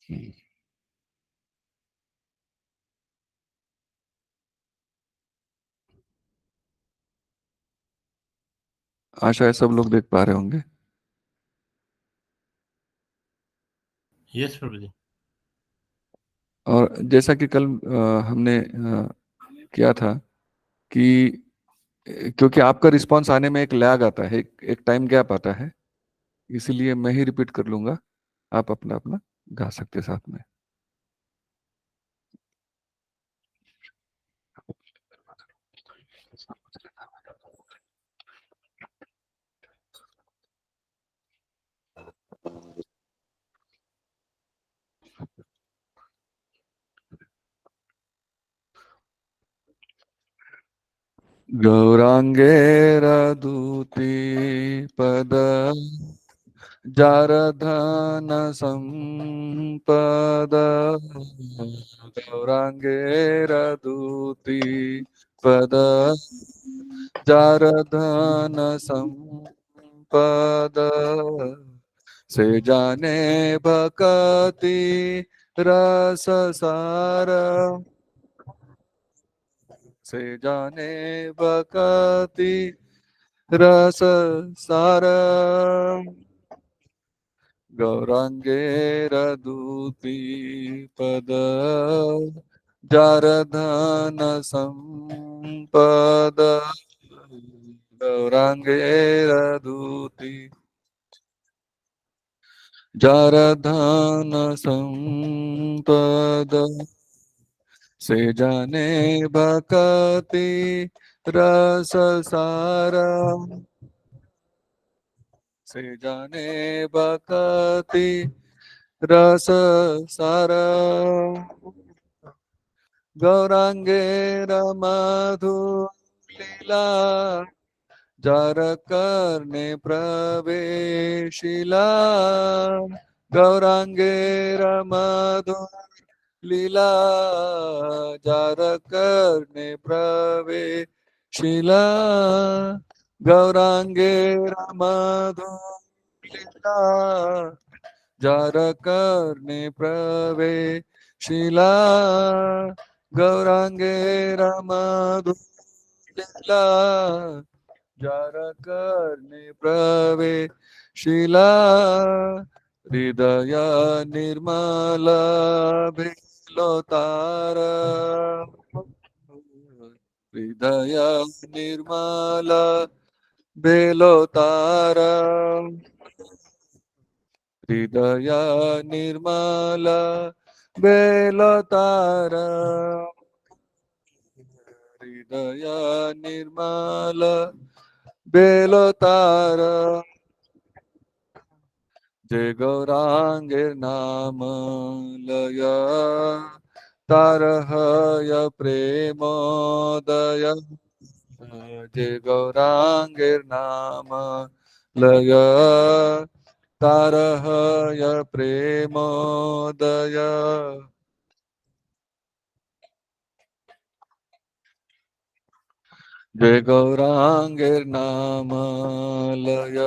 हम्म। आशा है सब लोग देख पा रहे होंगे। यस प्रभु जी। और जैसा कि कल हमने किया था कि क्योंकि आपका रिस्पांस आने में एक लैग आता है, एक टाइम गैप आता है, इसीलिए मैं ही रिपीट कर लूंगा। आप अपना अपना गा सकते हैं साथ में। गौरांगेरदूती पद जारधन संपद गौरांगेरदूती पद जारधन संपद से जाने भक्ति रस सार से जाने भक्ति रस सार गौरांगेरदूती पद जारधन संपद गौरांगेरदूती जारधन संपद से जाने भक्ति रस सारा से जाने भक्ति रस सारा गौरांगे मधु लीला जार करने प्रवेशिला गौरांगे मधु लीला जार करने प्रवेशिला गौरांगे मधु लीला जार करने प्रवेशिला गौरांगे मधु लीला जार करने प्रवेशिला हृदय निर्मल भिलोतार हृदय निर्मल बेलोतार हृदय निर्मल बेलोतार हृदय निर्मल बेलोतार जय गौरांगेर नाम लय तारहय प्रेमोदय जय गौरांगेर नाम लय तारहय प्रेमोदय जय गौरांगेर नाम लय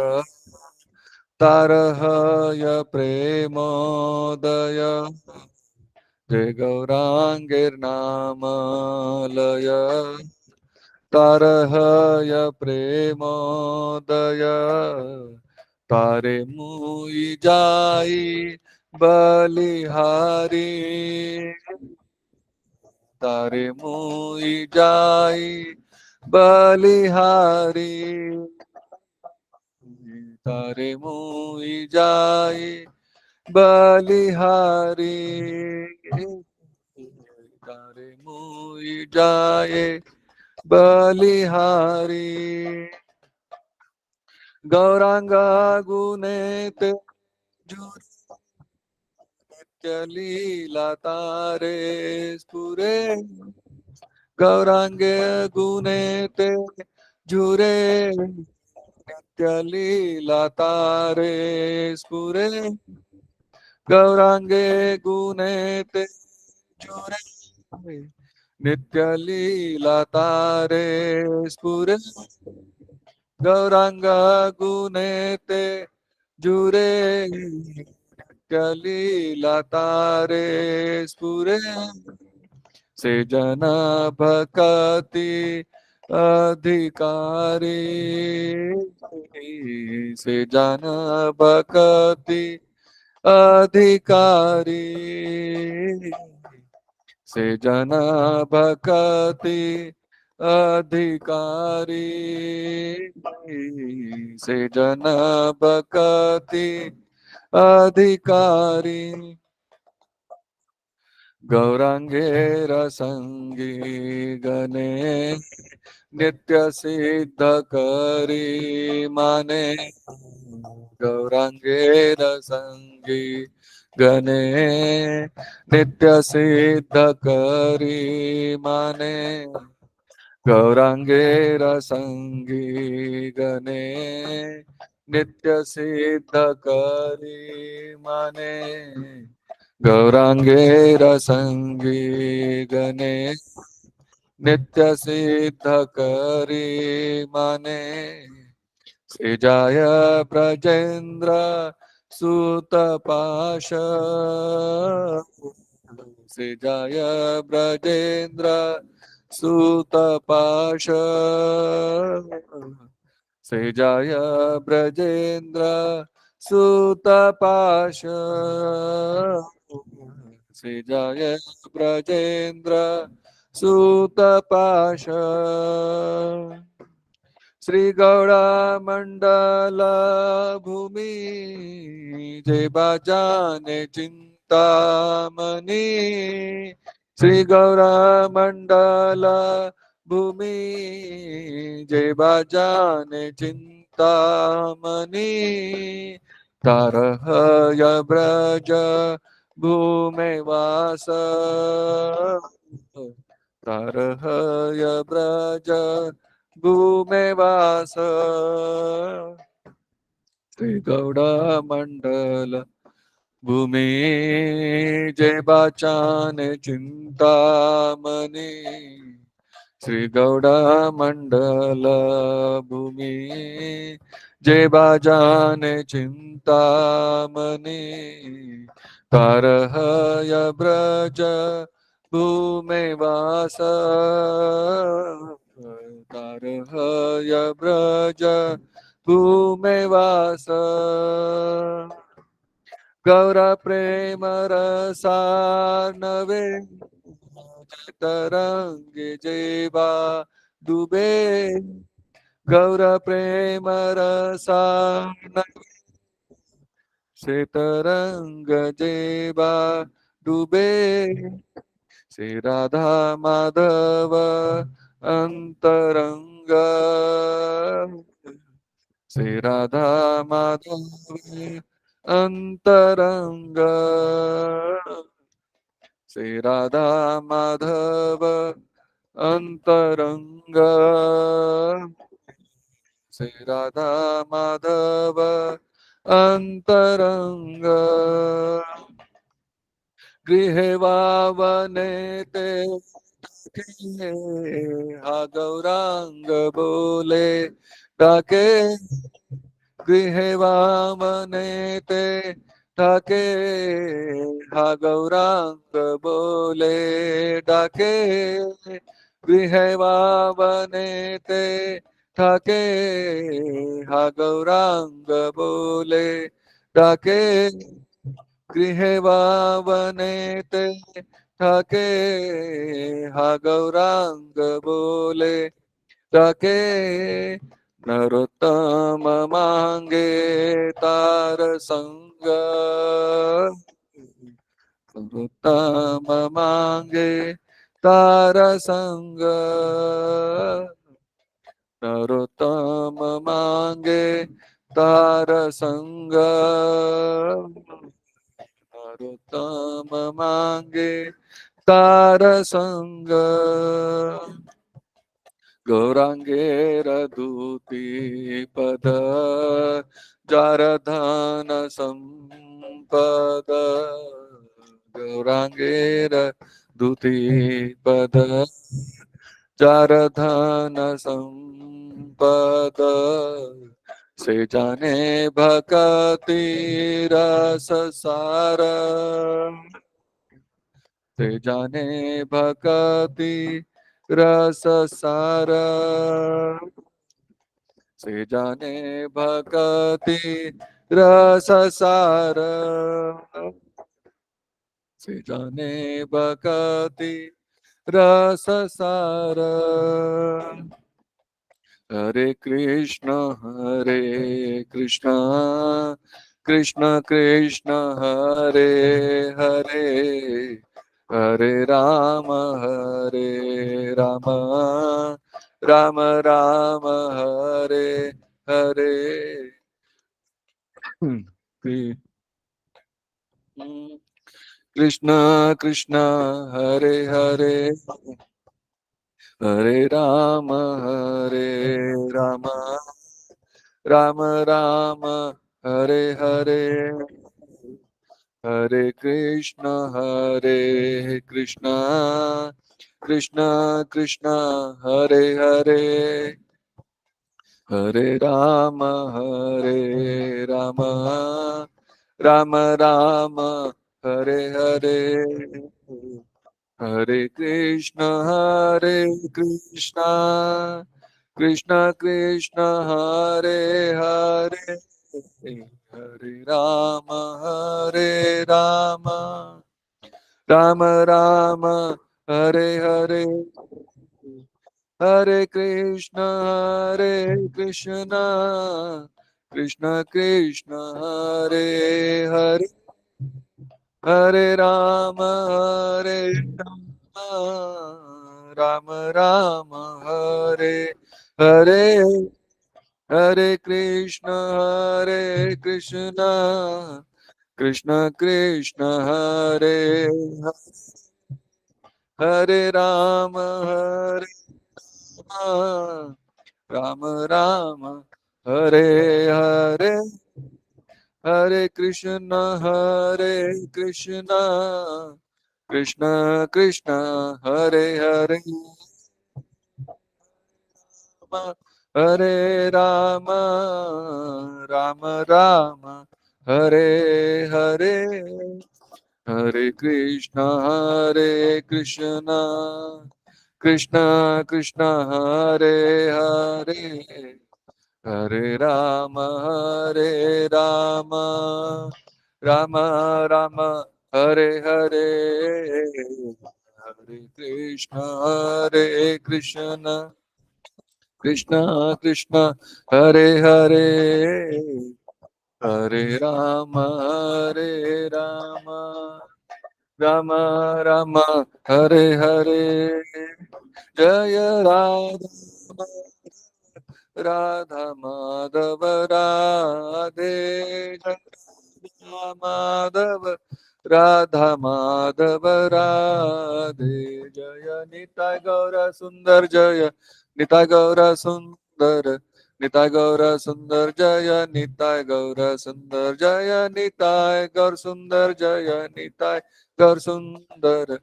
तारहय प्रेमोदय जय गौरांगेर नाम लय तारहय प्रेमोदय तारे मुई जाई बलिहारी तारे मुई जाई बलिहारी तारे मुई जाई बलिहारी तारे मुई जाए बलिहारी गौरांगा गुनेते नित्य लीला तारे स्फुरे गौरांगे गुनेते झुरे नित्य लीला तारे स्फुरे गौरांगे गुनेते झुरे नित्य लीला तारे स्फुरे गौरांगा गुनेते जुरे लीला तारे स्फुरे से जन भक्ति अधिकारी से जन भक्ति अधिकारी से जन भक्ति अधिकारी से जन भक्ति अधिकारी गौरांगेर संगी गणे नित्य सिद्ध करी माने गौरांगेर संगी गणे नित्य सिद्ध करी माने गौरांगेर संगी गणे नित्य सिद्ध करी माने गौरांगेर संगी गणे नित्य सिद्ध करी माने से जाय ब्रजेंद्र सुत पाश से जाय ब्रजेंद्र सुत पाश से जाय ब्रजेंद्र सुत पाश से जाय ब्रजेंद्र सुत पाश श्री गौड़ा मंडल भूमि जय बाजाने चिंतामणि श्री गौड़ा मंडल भूमि जय बाजाने चिंतामणि तारहय ब्रज भूमे वास तारहय ब्रज भूमे वास श्री गौड़ मंडल भूमि जय बाचान चिंतामणि श्री गौड़ मंडल भूमि जय बाजान चिंतामणि तारहय ब्रज भूमे वास तारहय ब्रज भूमे वास गौर प्रेम रसानवे तरंग जेबा डूबे गौर प्रेम रसानवे से तरंग जेबा डूबे श्री राधा माधव अंतरंग श्री राधा माधव अंतरंग श्री राधा माधव अंतरंग श्री राधा माधव अंतरंग गृहे वावने ते हा गौरांग बोले डाके गृहे वामने ते डाके हा गौरांग बोले डाके गृहे वावने ते डाके हा गौरांग बोले डाके गृहे वावने ते ठाके हा गौरांग बोले ठाके नरोत्तम मांगे तार संग नरोत्तम मांगे तार संग नरोत्तम मांगे तार संग नरोत्तम मांगे तार संग गौरांगेर दूती पद जारधान संपद गौरांगेर दूती पद जारधान संपद से जाने भक्ति रस सार, से जाने भक्ति रस सार, से जाने भक्ति रस सार, से जाने भक्ति रस सार। हरे कृष्ण कृष्ण कृष्ण हरे हरे, हरे राम राम राम हरे हरे। कृष्ण कृष्ण हरे हरे, हरे राम राम राम राम हरे हरे, हरे कृष्ण कृष्ण कृष्ण हरे हरे, हरे राम राम राम राम हरे हरे, हरे कृष्ण कृष्ण कृष्ण कृष्ण हरे हरे, हरे राम राम राम हरे हरे, हरे कृष्ण कृष्ण कृष्ण हरे हरे, हरे राम राम राम हरे हरे, हरे कृष्ण कृष्ण कृष्ण हरे हरे राम राम राम हरे हरे, हरे कृष्ण कृष्ण कृष्ण कृष्ण हरे हरे, हरे राम राम हरे हरे, हरे कृष्ण कृष्ण कृष्ण कृष्ण हरे हरे, हरे राम राम राम हरे हरे, हरे कृष्ण कृष्ण कृष्ण हरे हरे, हरे राम राम राम हरे हरे, जय राधा राधा माधव राधे, जय माधव राधा माधव राधे, जय निताय गौर सुंदर, जय निताय गौर सुंदर, निताय गौर सुंदर, जय निताय गौर सुंदर, जय निताय गौर सुंदर, जय निताय गौर सुंदर,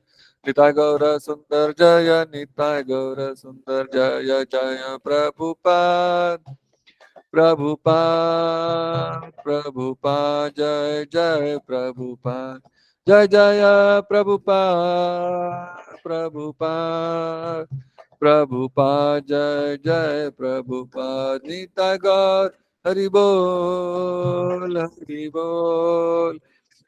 निताय गौर सुंदर, जय निताय गौर सुंदर, जय जय प्रभुपाद प्रभुपाद जय जय प्रभुपाद, जय जय प्रभुपाद प्रभुपाद जय जय प्रभुपाद, निताय गौर हरि बोल हरि बोल,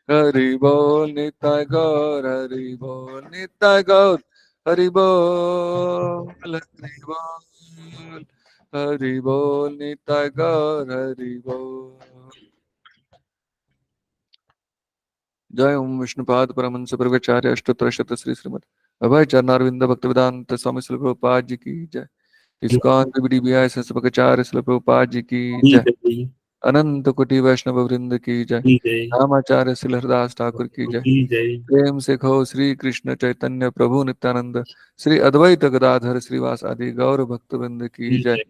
हरि बोल निताय गौर, हरि बोल निताय गौर, हरि बोल हरि बोल, हरि बोल निताय गौर, हरि बोल। जय ओम विष्णुपाद परमहंस परिव्राजकाचार्य अष्टोत्तर शत श्री श्रीमद अभय चरणारविंद भक्तिवेदांत स्वामी श्री प्रभुपाद जी की जय। इस्कॉन बीडीबीआई संस्थापकाचार्य श्री प्रभुपाद जी की जय। जय अनंत कोटि वैष्णव वृंद की जय। जय रामाचार्य श्री हरदास ठाकुर की जय। जय प्रेम से कहो श्री कृष्ण चैतन्य प्रभु नित्यानंद, श्री अद्वैत गदाधर श्रीवास आदि गौर भक्त वृंद की जय। जय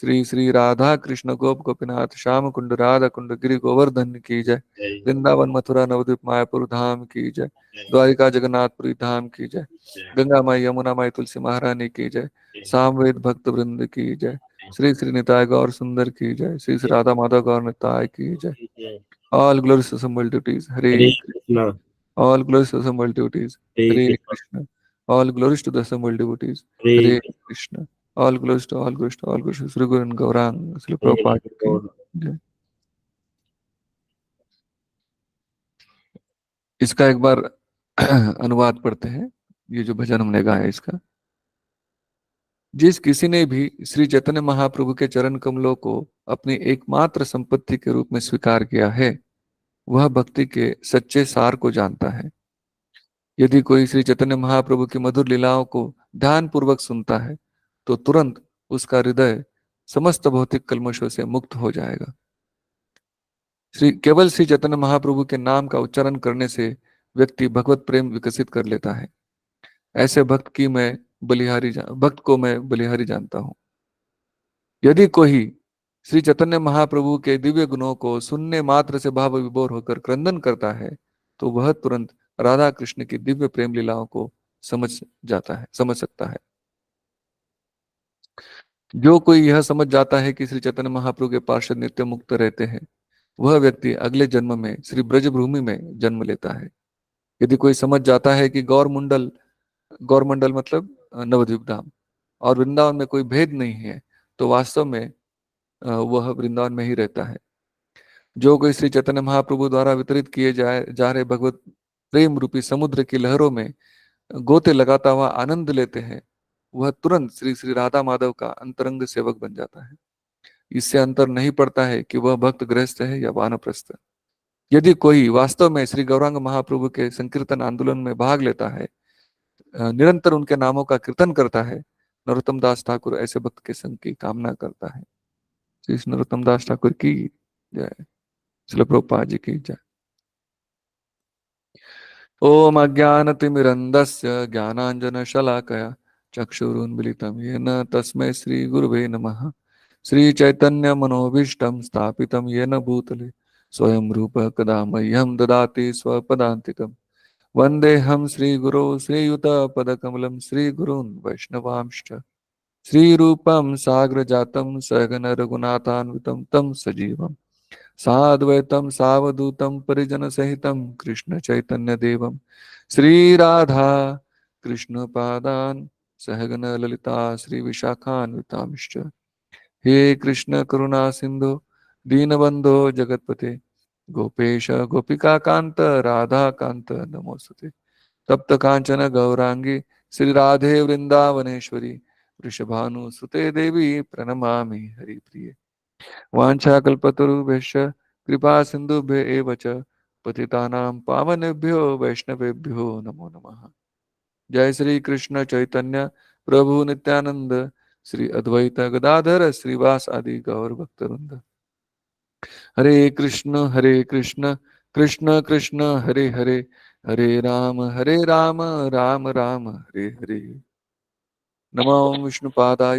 श्री श्री राधा कृष्ण गोप गोपीनाथ श्याम कुंड राधा कुंड गिरि गोवर्धन की जय। जय वृंदावन मथुरा नवद्वीप मायापुर धाम की जय। द्वारिका जगन्नाथपुरी धाम की जय। जय गंगा माई यमुना माई तुलसी महारानी की जय। सामवेद भक्त वृंद की जय। श्री श्री निताय गौर सुंदर की जय, श्री श्री राधा माधव गौर निताय की जय। जय। All glories to assembled deities. Hare Hare Krishna. Krishna. All glories to assembled devotees. Hare Hare Krishna. Krishna. All glories to the assembled devotees. Hare Hare Krishna. Krishna. All glories to all glories to all glories to Sri Guru and Gaurang, Sri Hare Prabhupada की गौर। जय। इसका एक बार अनुवाद पढ़ते हैं, ये जो भजन हमने गाया इसका। जिस किसी ने भी श्री चैतन्य महाप्रभु के चरण कमलों को अपनी एकमात्र संपत्ति के रूप में स्वीकार किया है, वह भक्ति के सच्चे सार को जानता है। यदि कोई श्री चैतन्य महाप्रभु की मधुर लीलाओं को ध्यान पूर्वक सुनता है, तो तुरंत उसका हृदय समस्त भौतिक कल्मशों से मुक्त हो जाएगा। केवल श्री चैतन्य महाप्रभु के नाम का उच्चारण करने से व्यक्ति भगवत प्रेम विकसित कर लेता है। ऐसे भक्त को मैं बलिहारी जानता हूँ। यदि कोई श्री चैतन्य महाप्रभु के दिव्य गुणों को सुनने मात्र से भाव विभोर होकर क्रंदन करता है, तो वह तुरंत राधा कृष्ण की दिव्य प्रेम लीलाओं को समझ सकता है। जो कोई यह समझ जाता है कि श्री चैतन्य महाप्रभु के पार्षद नित्य मुक्त रहते हैं, वह व्यक्ति अगले जन्म में श्री ब्रजभूमि में जन्म लेता है। यदि कोई समझ जाता है कि गौरमंडल मतलब नवद्वीप धाम और वृंदावन में कोई भेद नहीं है, तो वास्तव में वह वृंदावन में ही रहता है। जो कोई श्री चैतन्य महाप्रभु द्वारा वितरित किए जा रहे भगवत प्रेम रूपी समुद्र की लहरों में गोते लगाता हुआ आनंद लेते हैं, वह तुरंत श्री श्री राधा माधव का अंतरंग सेवक बन जाता है। इससे अंतर नहीं पड़ता है कि वह भक्त गृहस्थ है या वानप्रस्थ। यदि कोई वास्तव में श्री गौरांग महाप्रभु के संकीर्तन आंदोलन में भाग लेता है, निरंतर उनके नामों का कीर्तन करता है, नरोत्तम दास ठाकुर ऐसे भक्त के संग की कामना करता है। श्री नरोत्तम दास ठाकुर की जय। श्रील प्रभुपाद जी की जय। ओम अज्ञानतिमिरन्धस्य ज्ञानाञ्जनशलाकया चक्षुरुन्मिलितं येन तस्मै श्रीगुरुवे नमः। श्रीचैतन्यमनोभीष्टं स्थापितं येन भूतले स्वयं रूपः कदा मह्यं ददाति स्वपदान्तिकम्। वन्देऽहं श्रीगुरो श्रीयुतपदकमलं श्रीगुरून् वैष्णवांश्च श्रीरूपं साग्रजातं सहगण रघुनाथान्वितं तं सजीवम् साद्वैतं सावधूतं परिजनसहितं कृष्ण चैतन्य देवं श्री राधा कृष्ण पादान सहगण ललिता श्री विशाखान्वितांश्च। हे कृष्ण करुणा सिंधु दीनबंधो जगतपते गोपेश गोपिका कांत राधा कांत नमोस्तुते। तप्त कांचन गौरांगी श्री राधे वृंदावनेश्वरी वृषभानुसुते देवी प्रणमामि हरिप्रिये। वाञ्छाकल्पतरुभ्यश्च कृपा सिन्धुभ्य एव च पतितानां पावनेभ्यो वैष्णवेभ्यो नमो नमः। जय श्री कृष्ण चैतन्य प्रभु नित्यानंद श्री अद्वैत गदाधर श्रीवास आदि गौर भक्तवृंद। हरे कृष्ण कृष्ण कृष्ण हरे हरे, हरे राम राम राम हरे हरे। नमो विष्णुपादाय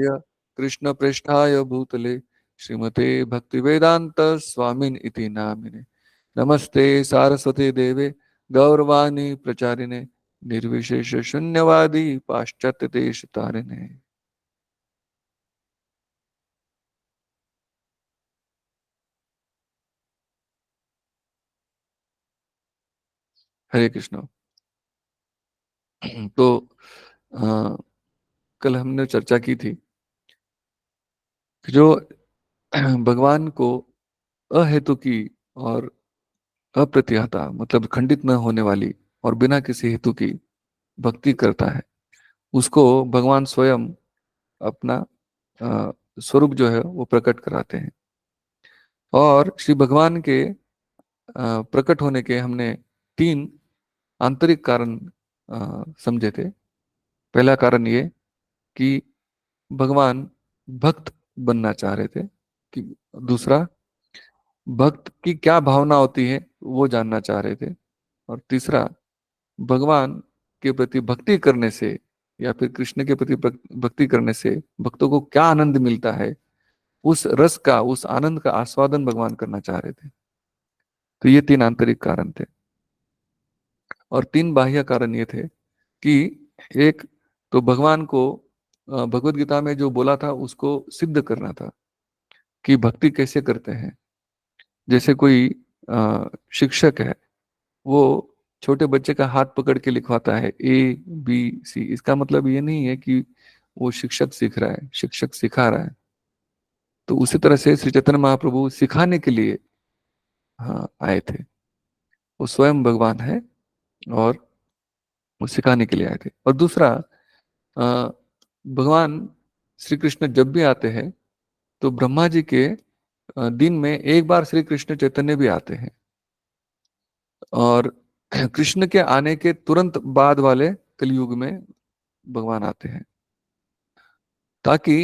कृष्णप्रेष्ठाय भूतले श्रीमते भक्तिवेदांत स्वामिन इति नामिने। नमस्ते सारस्वती देवे गौरवाणी प्रचारिणे निर्विशेष शून्यवादी पाश्चात्य देश तारिणे। हरे कृष्ण। तो अ, कल हमने चर्चा की थी कि जो भगवान को अहेतु की और अप्रतिहता मतलब खंडित न होने वाली और बिना किसी हेतु की भक्ति करता है, उसको भगवान स्वयं अपना स्वरूप जो है वो प्रकट कराते हैं। और श्री भगवान के प्रकट होने के हमने तीन आंतरिक कारण समझे थे। पहला कारण ये कि भगवान भक्त बनना चाह रहे थे, कि दूसरा भक्त की क्या भावना होती है वो जानना चाह रहे थे, और तीसरा भगवान के प्रति भक्ति करने से या फिर कृष्ण के प्रति भक्ति करने से भक्तों को क्या आनंद मिलता है, उस रस का उस आनंद का आस्वादन भगवान करना चाह रहे थे। तो ये तीन आंतरिक कारण थे। और तीन बाह्य कारण ये थे कि एक तो भगवान को भगवत गीता में जो बोला था उसको सिद्ध करना था कि भक्ति कैसे करते हैं। जैसे कोई शिक्षक है, वो छोटे बच्चे का हाथ पकड़ के लिखवाता है A B C, इसका मतलब ये नहीं है कि वो शिक्षक सीख रहा है, शिक्षक सिखा रहा है। तो उसी तरह से श्री चैतन्य महाप्रभु सिखाने के लिए हाँ आए थे। वो स्वयं भगवान है और वो सिखाने के लिए आए थे। और दूसरा, भगवान श्री कृष्ण जब भी आते हैं तो ब्रह्मा जी के दिन में एक बार श्री कृष्ण चैतन्य भी आते हैं, और कृष्ण के आने के तुरंत बाद वाले कलयुग में भगवान आते हैं, ताकि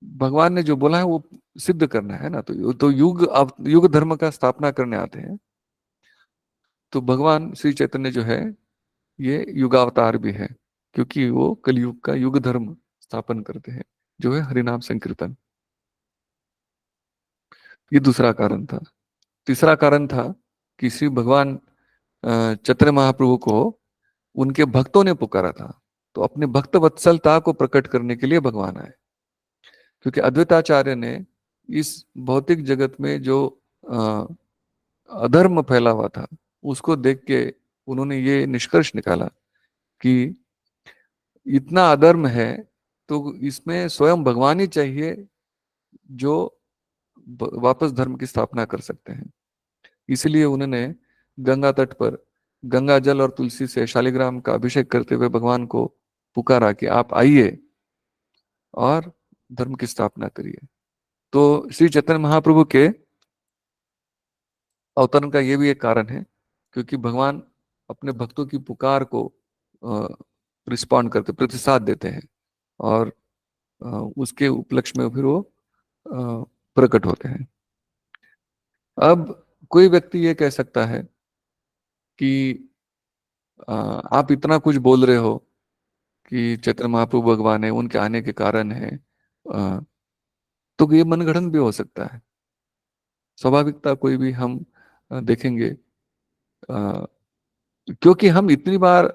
भगवान ने जो बोला है वो सिद्ध करना है ना। तो युग धर्म का स्थापना करने आते हैं। तो भगवान श्री चैतन्य जो है ये युगावतार भी है, क्योंकि वो कलयुग का युग धर्म स्थापन करते हैं, जो है हरिनाम संकीर्तन। ये दूसरा कारण था। तीसरा कारण था कि श्री भगवान चैतन्य महाप्रभु को उनके भक्तों ने पुकारा था, तो अपने भक्त वत्सलता को प्रकट करने के लिए भगवान आए। क्योंकि अद्वैताचार्य ने इस भौतिक जगत में जो अ, अधर्म फैला हुआ था उसको देख के उन्होंने ये निष्कर्ष निकाला कि इतना अधर्म है तो इसमें स्वयं भगवान ही चाहिए जो वापस धर्म की स्थापना कर सकते हैं। इसलिए उन्होंने गंगा तट पर गंगा जल और तुलसी से शालिग्राम का अभिषेक करते हुए भगवान को पुकारा कि आप आइए और धर्म की स्थापना करिए। तो श्री चैतन्य महाप्रभु के अवतरण का ये भी एक कारण है, क्योंकि भगवान अपने भक्तों की पुकार को रिस्पॉन्ड करते, प्रतिसाद देते हैं, और उसके उपलक्ष्य में फिर वो प्रकट होते हैं। अब कोई व्यक्ति ये कह सकता है कि आप इतना कुछ बोल रहे हो कि चैतन्य महाप्रभु भगवान है, उनके आने के कारण है, तो ये मनगढ़ंत भी हो सकता है। स्वाभाविकता कोई भी हम देखेंगे, क्योंकि हम इतनी बार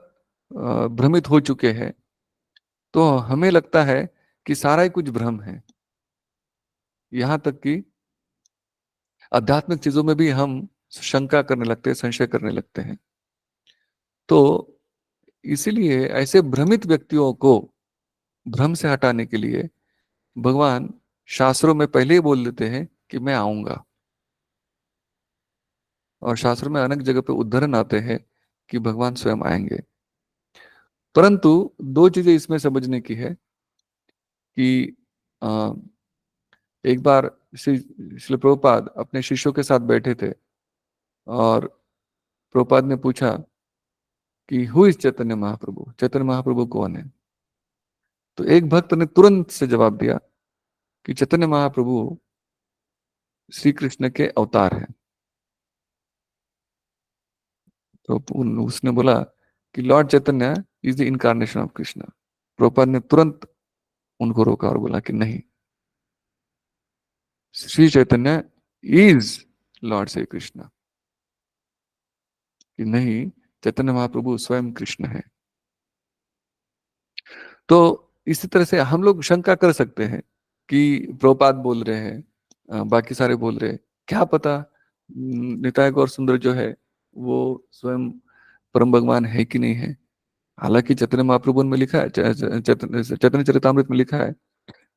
भ्रमित हो चुके हैं, तो हमें लगता है कि सारा ही कुछ भ्रम है। यहाँ तक कि आध्यात्मिक चीजों में भी हम शंका करने लगते हैं, संशय करने लगते हैं। तो इसीलिए ऐसे भ्रमित व्यक्तियों को भ्रम से हटाने के लिए भगवान शास्त्रों में पहले ही बोल देते हैं कि मैं आऊंगा। और शास्त्रों में अनेक जगह पे उद्धरण आते हैं कि भगवान स्वयं आएंगे। परंतु दो चीजें इसमें समझने की है कि अ, एक बार श्री प्रभुपाद अपने शिष्यों के साथ बैठे थे, और प्रभुपाद ने पूछा कि हु इज चैतन्य महाप्रभु, चैतन्य महाप्रभु कौन है। तो एक भक्त ने तुरंत से जवाब दिया कि चैतन्य महाप्रभु श्री कृष्ण के अवतार हैं। तो उसने बोला कि Lord Chaitanya is the incarnation of Krishna. Prabhupada ने तुरंत उनको रोका और बोला कि नहीं, श्री चैतन्य इज लॉर्ड श्री कृष्ण, कि नहीं, चैतन्य महाप्रभु स्वयं कृष्ण है। तो इसी तरह से हम लोग शंका कर सकते हैं कि प्रभुपाद बोल रहे हैं, बाकी सारे बोल रहे हैं, क्या पता निताय गौर सुंदर जो है वो स्वयं परम भगवान है कि नहीं है। हालांकि चैतन्य महाप्रभु में लिखा है, चैतन्य चरितामृत में लिखा है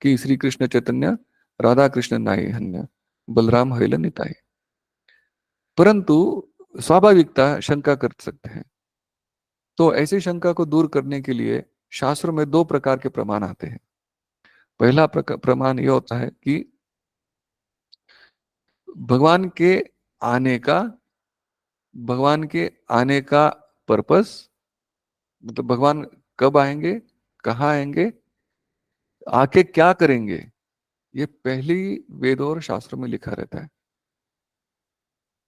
कि श्री कृष्ण चैतन्य राधा कृष्ण नाई हन्य बलराम हरिल निताई। परंतु स्वाभाविकता शंका कर सकते हैं। तो ऐसी शंका को दूर करने के लिए शास्त्रों में दो प्रकार के प्रमाण आते हैं। पहला प्रमाण यह होता है कि भगवान के आने का भगवान के आने का पर्पस, मतलब भगवान कब आएंगे, कहाँ आएंगे, आके क्या करेंगे, ये पहली वेदों और शास्त्रों में लिखा रहता है,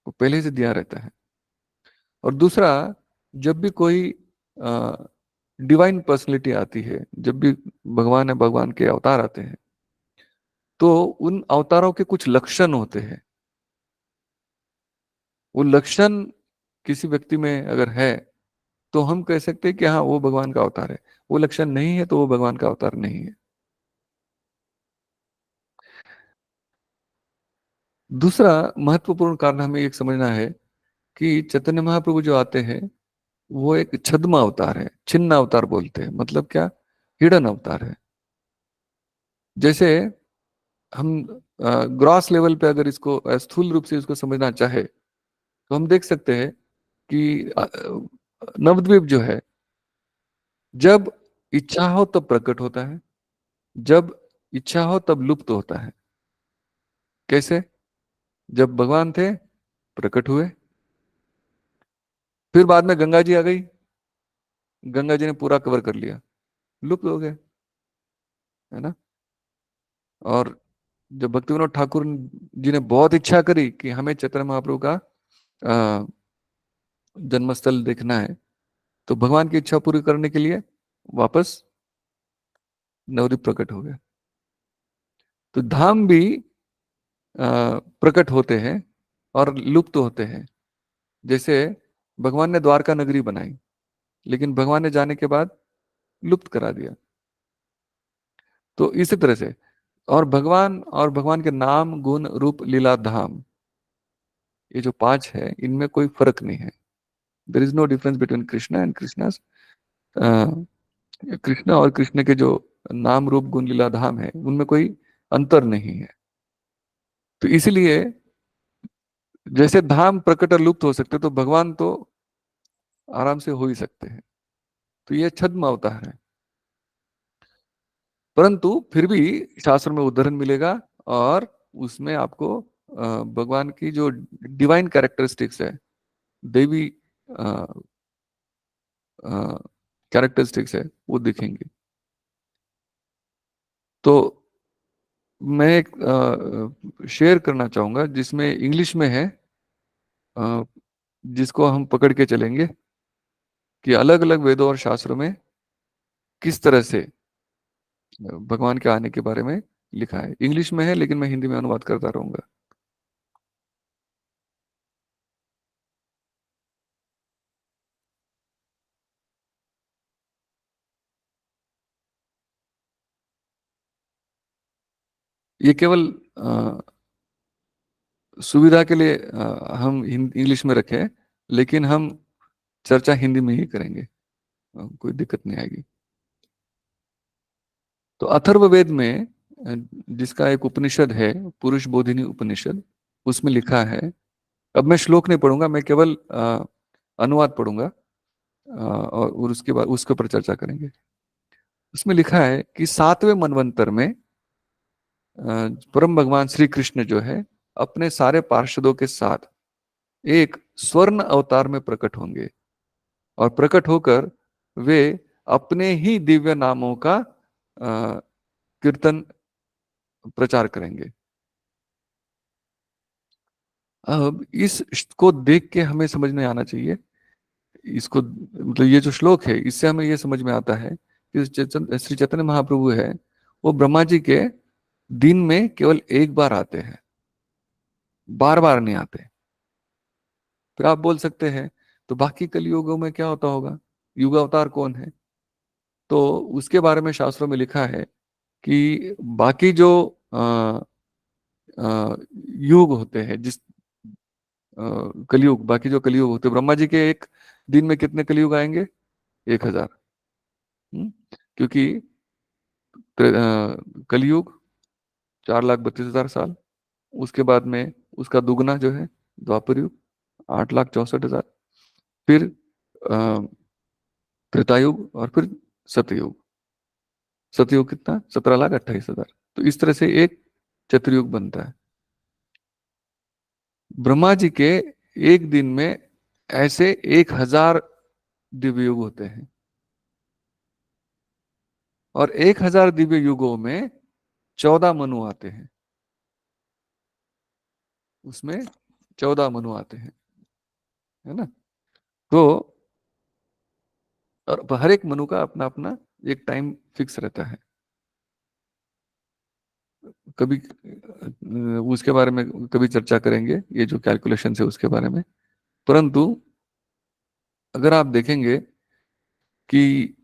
वो पहले से दिया रहता है। और दूसरा, जब भी कोई डिवाइन पर्सनैलिटी आती है, जब भी भगवान है, भगवान के अवतार आते हैं, तो उन अवतारों के कुछ लक्षण होते हैं। वो लक्षण किसी व्यक्ति में अगर है तो हम कह सकते हैं कि हाँ वो भगवान का अवतार है। वो लक्षण नहीं है तो वो भगवान का अवतार नहीं है। दूसरा महत्वपूर्ण कारण हमें एक समझना है कि चैतन्य महाप्रभु जो आते हैं वो एक छद्म अवतार है, छिन्न अवतार बोलते हैं, मतलब क्या, हिडन अवतार है। जैसे हम ग्रॉस लेवल पे अगर इसको स्थूल रूप से इसको समझना चाहे तो हम देख सकते हैं कि नवद्वीप जो है, जब इच्छा हो तब प्रकट होता है, जब इच्छा हो तब लुप्त होता है। कैसे? जब भगवान थे प्रकट हुए, फिर बाद में गंगा जी आ गई, गंगा जी ने पूरा कवर कर लिया, लुप्त हो गए, है ना। और जब भक्ति विनोद ठाकुर जी ने बहुत इच्छा करी कि हमें चैतन्य महाप्रभु का अ, जन्मस्थल देखना है, तो भगवान की इच्छा पूरी करने के लिए वापस नवद्वीप प्रकट हो गए। तो धाम भी प्रकट होते हैं और लुप्त होते हैं। जैसे भगवान ने द्वारका नगरी बनाई, लेकिन भगवान ने जाने के बाद लुप्त करा दिया। तो इसी तरह से, और भगवान के नाम गुण रूप लीला धाम, ये जो पांच है इनमें कोई फर्क नहीं है। There is no difference between Krishna and Krishna. Krishna और कृष्ण के जो नाम रूप गुण लीला धाम है उनमें कोई अंतर नहीं है। तो इसलिए जैसे धाम प्रकट और लुप्त हो सकते, तो भगवान तो आराम से हो ही सकते हैं। तो ये छद्म अवतार है, परंतु फिर भी शास्त्र में उदाहरण मिलेगा, और उसमें आपको भगवान की जो डिवाइन कैरेक्टरिस्टिक्स है, देवी कैरेक्टरिस्टिक्स है, वो दिखेंगे। तो मैं एक शेयर करना चाहूंगा जिसमें इंग्लिश में है, अ, जिसको हम पकड़ के चलेंगे कि अलग अलग वेदों और शास्त्रों में किस तरह से भगवान के आने के बारे में लिखा है। इंग्लिश में है लेकिन मैं हिंदी में अनुवाद करता रहूंगा। ये केवल सुविधा के लिए हम इंग्लिश में रखे हैं, लेकिन हम चर्चा हिंदी में ही करेंगे, कोई दिक्कत नहीं आएगी। तो अथर्ववेद में जिसका एक उपनिषद है, पुरुष बोधिनी उपनिषद, उसमें लिखा है, अब मैं श्लोक नहीं पढ़ूंगा, मैं केवल अनुवाद पढ़ूंगा, और उसके बाद उसके ऊपर चर्चा करेंगे। उसमें लिखा है कि सातवें मनवंतर में परम भगवान श्री कृष्ण जो है अपने सारे पार्षदों के साथ एक स्वर्ण अवतार में प्रकट होंगे, और प्रकट होकर वे अपने ही दिव्य नामों का कीर्तन प्रचार करेंगे। अब इसको देख के हमें समझ में आना चाहिए, इसको मतलब ये जो श्लोक है इससे हमें ये समझ में आता है कि श्री चैतन्य महाप्रभु है, वो ब्रह्मा जी के दिन में केवल एक बार आते हैं, बार बार नहीं आते। फिर आप बोल सकते हैं तो बाकी कलयुगों में क्या होता होगा, युग अवतार कौन है? तो उसके बारे में शास्त्रों में लिखा है कि बाकी जो अ, युग होते हैं, जिस कलयुग, बाकी जो कलयुग होते हैं, ब्रह्मा जी के एक दिन में कितने कलयुग आएंगे? 1000। क्योंकि कलयुग 4,32,000 साल, उसके बाद में उसका दुगना जो है द्वापर युग 8,64,000, फिर अ, त्रेतायुग, और फिर सतयुग। सतयुग कितना? 17,28,000। तो इस तरह से एक चतुर्युग बनता है। ब्रह्मा जी के एक दिन में ऐसे 1,000 दिव्य युग होते हैं, और 1,000 दिव्य युगों में 14 मनु आते हैं, उसमें 14 मनु आते हैं, है ना। तो और हर एक मनु का अपना अपना एक टाइम फिक्स रहता है। कभी उसके बारे में कभी चर्चा करेंगे, ये जो कैलकुलेशन है उसके बारे में। परंतु अगर आप देखेंगे कि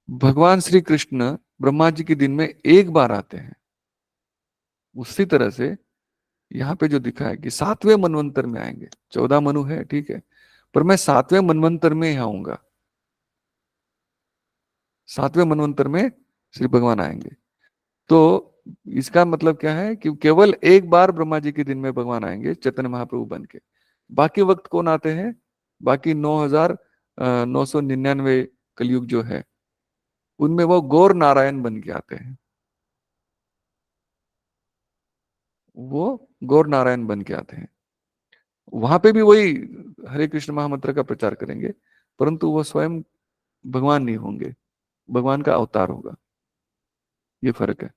भगवान श्री कृष्ण ब्रह्मा जी के दिन में एक बार आते हैं, उसी तरह से यहाँ पे जो दिखा है कि 7वें मनवंतर में आएंगे, 14 मनु है ठीक है, पर मैं 7वें मनवंतर में ही आऊंगा, 7वें मनवंतर में श्री भगवान आएंगे। तो इसका मतलब क्या है कि केवल एक बार ब्रह्मा जी के दिन में भगवान आएंगे चैतन्य महाप्रभु बन के। बाकी वक्त कौन आते हैं? बाकी 9,999 कलयुग जो है उनमें वो गौर नारायण बन के आते हैं, वो गौर नारायण बन के आते हैं। वहां पे भी वही हरे कृष्ण महामंत्र का प्रचार करेंगे, परंतु वो स्वयं भगवान नहीं होंगे, भगवान का अवतार होगा। ये फर्क है,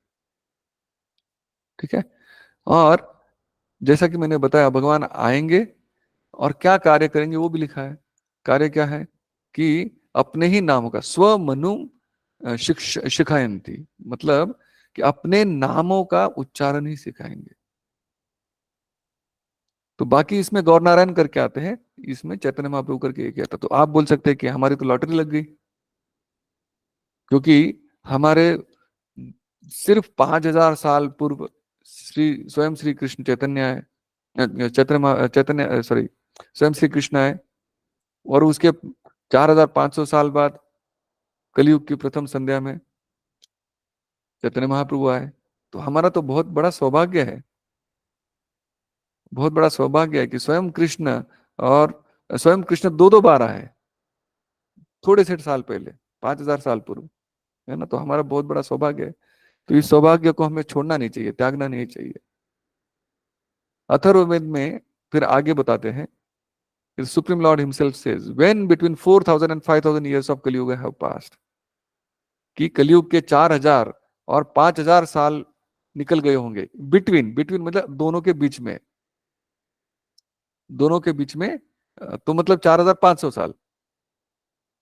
ठीक है। और जैसा कि मैंने बताया भगवान आएंगे और क्या कार्य करेंगे वो भी लिखा है। कार्य क्या है कि अपने ही नामों का स्व मनु शिखायंती, मतलब कि अपने नामों का उच्चारण ही सिखाएंगे। तो बाकी इसमें गौर नारायण करके आते हैं, इसमें चैतन्य महाप्रभु करके एक आता। तो आप बोल सकते हैं कि हमारी तो लॉटरी लग गई, क्योंकि हमारे सिर्फ 5,000 साल पूर्व स्वयं श्री कृष्ण चैतन्य आए, चैतन्य सॉरी स्वयं श्री कृष्ण आए, और उसके 4,500 साल बाद कलयुग की प्रथम संध्या में चैतन्य महाप्रभु आए। तो हमारा तो बहुत बड़ा सौभाग्य है, बहुत बड़ा सौभाग्य है कि स्वयं कृष्ण, और स्वयं कृष्ण दो दो बार आए, थोड़े से साल पहले, 5,000 साल पूर्व, है ना। तो हमारा बहुत बड़ा सौभाग्य है। तो इस सौभाग्य को हमें छोड़ना नहीं चाहिए, त्यागना नहीं चाहिए। अथर्ववेद में फिर आगे बताते हैं, supreme Lord himself says when between 4,000 and 5,000 years of कलयुग हैव पास्ड, कि कलयुग के 4,000 और 5,000 साल निकल गए होंगे। बिटवीन, बिटवीन मतलब दोनों के बीच में, दोनों के बीच में, तो मतलब 4,500 साल,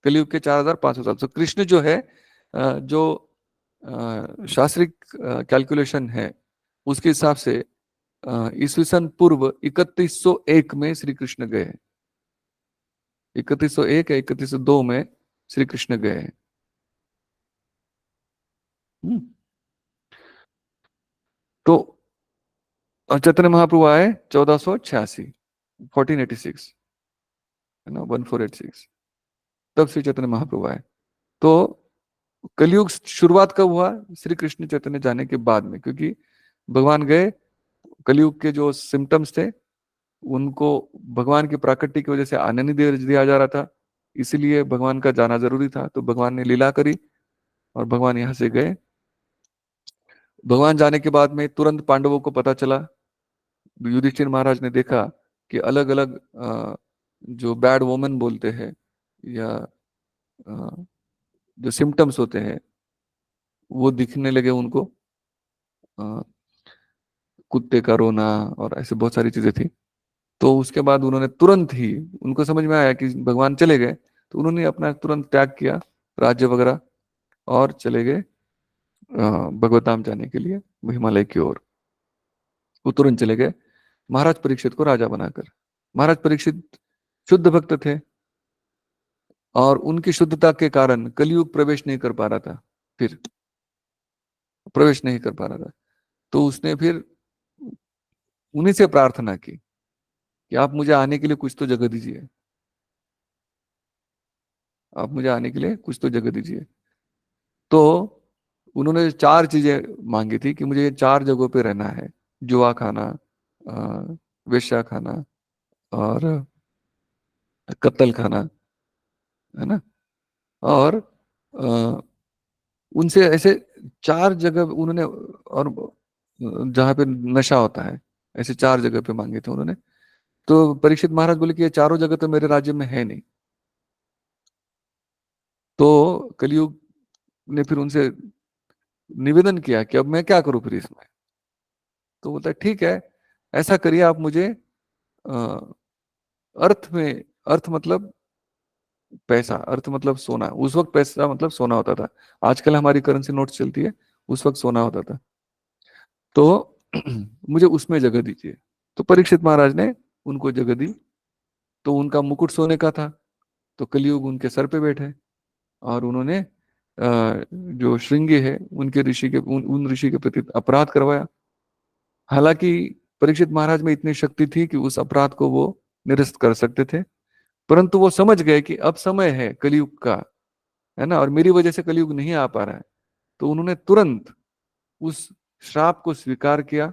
कलयुग के 4,500 साल। तो कृष्ण जो है, जो शास्त्रिक कैलकुलेशन है उसके हिसाब से ईस्वी सन पूर्व 3101 में श्री कृष्ण गए, 3101 या 3102 में श्री कृष्ण गए। हम्म। तो चैतन्य महाप्रभु आए 1486, 1486, है ना, 1486, तब श्री चैतन्य महाप्रभु आए। तो कलयुग शुरुआत कब हुआ? श्री कृष्ण चैतन्य जाने के बाद में, क्योंकि भगवान गए, कलयुग के जो सिम्टम्स थे उनको भगवान की प्राकृतिक की वजह से आने नहीं दिया जा रहा था, इसीलिए भगवान का जाना जरूरी था। तो भगवान ने लीला करी और भगवान यहाँ से गए। भगवान जाने के बाद में तुरंत पांडवों को पता चला, युधिष्ठिर महाराज ने देखा कि अलग अलग जो बैड वोमेन बोलते हैं, या अ, जो सिम्टम्स होते हैं वो दिखने लगे उनको, अ, कुत्ते का रोना और ऐसे बहुत सारी चीजें थी। तो उसके बाद उन्होंने तुरंत ही, उनको समझ में आया कि भगवान चले गए, तो उन्होंने अपना तुरंत त्याग किया राज्य वगैरह, और चले गए भगवत धाम जाने के लिए हिमालय की ओर। वो तुरंत चले गए महाराज परीक्षित को राजा बनाकर। महाराज परीक्षित शुद्ध भक्त थे, और उनकी शुद्धता के कारण कलयुग प्रवेश नहीं कर पा रहा था, फिर प्रवेश नहीं कर पा रहा था। तो उसने फिर उन्हीं से प्रार्थना की कि आप मुझे आने के लिए कुछ तो जगह दीजिए, आप मुझे आने के लिए कुछ तो जगह दीजिए। तो उन्होंने 4 चीजें मांगी थी कि मुझे ये 4 जगहों पे रहना है, जुआ खाना, वेश्या खाना, और कत्ल खाना, है ना, और अ, उनसे ऐसे 4 जगह उन्होंने, और जहाँ पे नशा होता है, ऐसे 4 जगह पे मांगे थे उन्होंने। तो परीक्षित महाराज बोले कि ये चारों जगह तो मेरे राज्य में है नहीं। तो कलयुग ने फिर उनसे निवेदन किया कि अब मैं क्या करूं फिर इसमें। तो बोलता है ठीक है, ऐसा करिए आप मुझे अ, अर्थ में, अर्थ मतलब पैसा, अर्थ मतलब सोना, उस वक्त पैसा मतलब सोना होता था, आजकल हमारी करेंसी नोट चलती है, उस वक्त सोना होता था। तो मुझे उसमें जगह दीजिए। तो परीक्षित महाराज ने उनको जगह दी। तो उनका मुकुट सोने का था, तो कलयुग उनके सर पे बैठे, और उन्होंने जो श्रृंगी है उनके ऋषि के उन ऋषि के प्रति अपराध करवाया। हालांकि परीक्षित महाराज में इतनी शक्ति थी कि उस अपराध को वो निरस्त कर सकते थे, परंतु वो समझ गए कि अब समय है कलयुग का, है ना, और मेरी वजह से कलयुग नहीं आ पा रहा है। तो उन्होंने तुरंत उस श्राप को स्वीकार किया,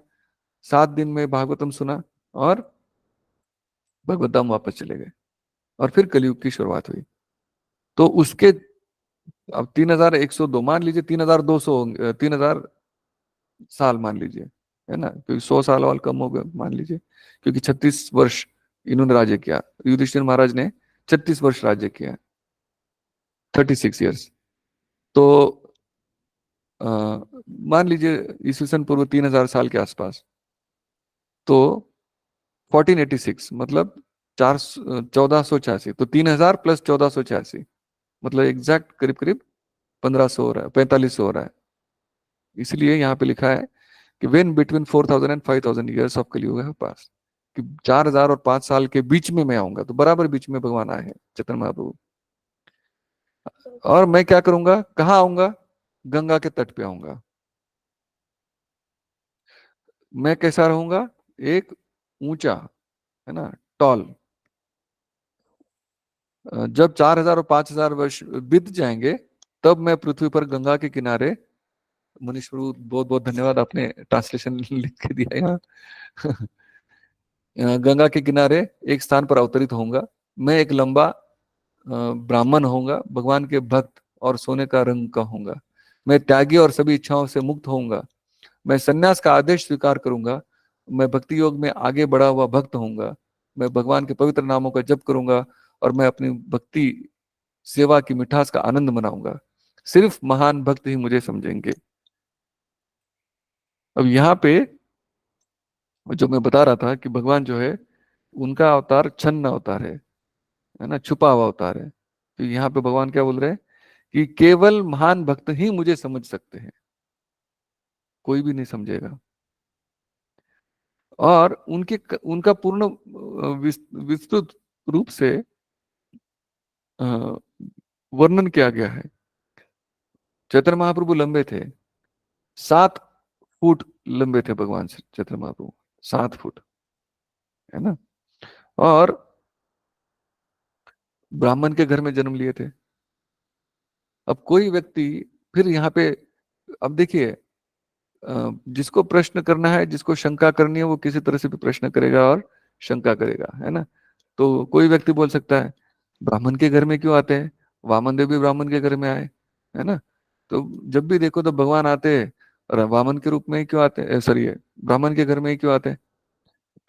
7 दिन में भागवतम सुना और भगवतम वापस चले गए, और फिर कलयुग की शुरुआत हुई। तो उसके अब 3102 मान लीजिए, 3200, 3000 साल मान लीजिए, है ना, क्योंकि 100 साल और कम हो गए मान लीजिए, क्योंकि 36 वर्ष इन्होंने राज्य किया, युधिष्ठिर महाराज ने 36 वर्ष राज्य किया, 36 ईयर्स। तो अ, मान लीजिए ईस्वी सन पूर्व 3000 साल के आसपास, तो 1486 मतलब 1486, तो 3000 + 1486, मतलब एग्जैक्ट करीब करीब 1500 हो रहा है, 4500 हो रहा है। इसलिए यहाँ पे लिखा है कि when between 4000 and 5000 years of कलयुग है पास, कि 4000 और 5 साल के बीच में मैं आऊंगा, तो बराबर बीच में भगवान आए हैं चैतन्य महाप्रभु। और मैं क्या करूंगा, कहाँ आऊंगा, गंगा के तट पे आऊंगा। मैं कैसा रहूंगा, एक ऊंचा, है ना, टॉल। जब 4000 और 5000 वर्ष बीत जाएंगे, तब मैं पृथ्वी पर गंगा के किनारे, मनीष प्रभु बहुत बहुत धन्यवाद, आपने ट्रांसलेशन लिख के दिया यहाँ। गंगा के किनारे एक स्थान पर अवतरित होऊंगा। मैं एक लंबा ब्राह्मण होऊंगा, भगवान के भक्त और सोने का रंग का होऊंगा। मैं त्यागी और सभी इच्छाओं से मुक्त होऊंगा। मैं सन्यास का आदेश स्वीकार करूंगा। मैं भक्ति योग में आगे बढ़ा हुआ भक्त होऊंगा। मैं भगवान के पवित्र नामों का जप करूंगा, और मैं अपनी भक्ति सेवा की मिठास का आनंद मनाऊंगा। सिर्फ महान भक्त ही मुझे समझेंगे। अब यहाँ पे जो मैं बता रहा था कि भगवान जो है, उनका अवतार छन्न अवतार है ना, छुपा हुआ अवतार है। तो यहाँ पे भगवान क्या बोल रहे हैं कि केवल महान भक्त ही मुझे समझ सकते हैं, कोई भी नहीं समझेगा। और उनका पूर्ण विस्तृत रूप से अ, वर्णन किया गया है। चैतन्य महाप्रभु लंबे थे, 7 फुट लंबे थे भगवान चैतन्य महाप्रभु, 7 फुट, है ना। और ब्राह्मण के घर में जन्म लिए थे। अब कोई व्यक्ति फिर यहाँ पे, अब देखिए, जिसको प्रश्न करना है, जिसको शंका करनी है, वो किसी तरह से भी प्रश्न करेगा और शंका करेगा, है ना। तो कोई व्यक्ति बोल सकता है, ब्राह्मण के घर में क्यों आते हैं, वामन देव भी ब्राह्मण के घर में आए, है ना। तो जब भी देखो तो भगवान आते हैं, और वामन के रूप में ही क्यों आते हैं, सॉरी, ब्राह्मण के घर में ही क्यों आते हैं।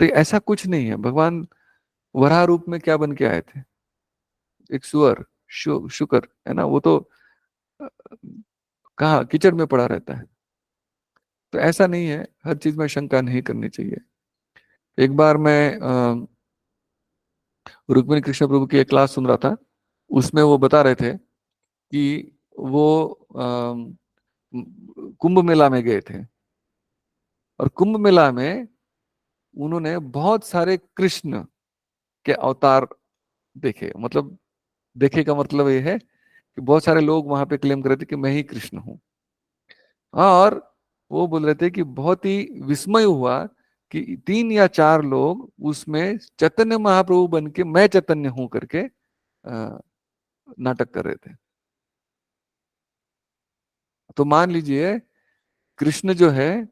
तो ऐसा कुछ नहीं है। भगवान वराह रूप में क्या बन के आए थे, एक सुअर, शुकर, है ना, वो तो अ, कहाँ कीचड़ में पड़ा रहता है। तो ऐसा नहीं है, हर चीज में शंका नहीं करनी चाहिए। एक बार मैं रुक्मिणी कृष्ण प्रभु की एक क्लास सुन रहा था, उसमें वो बता रहे थे कि वो कुंभ मेला में गए थे, और कुंभ मेला में उन्होंने बहुत सारे कृष्ण के अवतार देखे। मतलब देखे का मतलब ये है कि बहुत सारे लोग वहां पे क्लेम कर रहे थे कि मैं ही कृष्ण हूँ। और वो बोल रहे थे कि बहुत ही विस्मय हुआ कि 3 या 4 लोग उसमें चैतन्य महाप्रभु बन के मैं चैतन्य हूं करके नाटक कर रहे थे। तो मान लीजिए, कृष्ण जो है,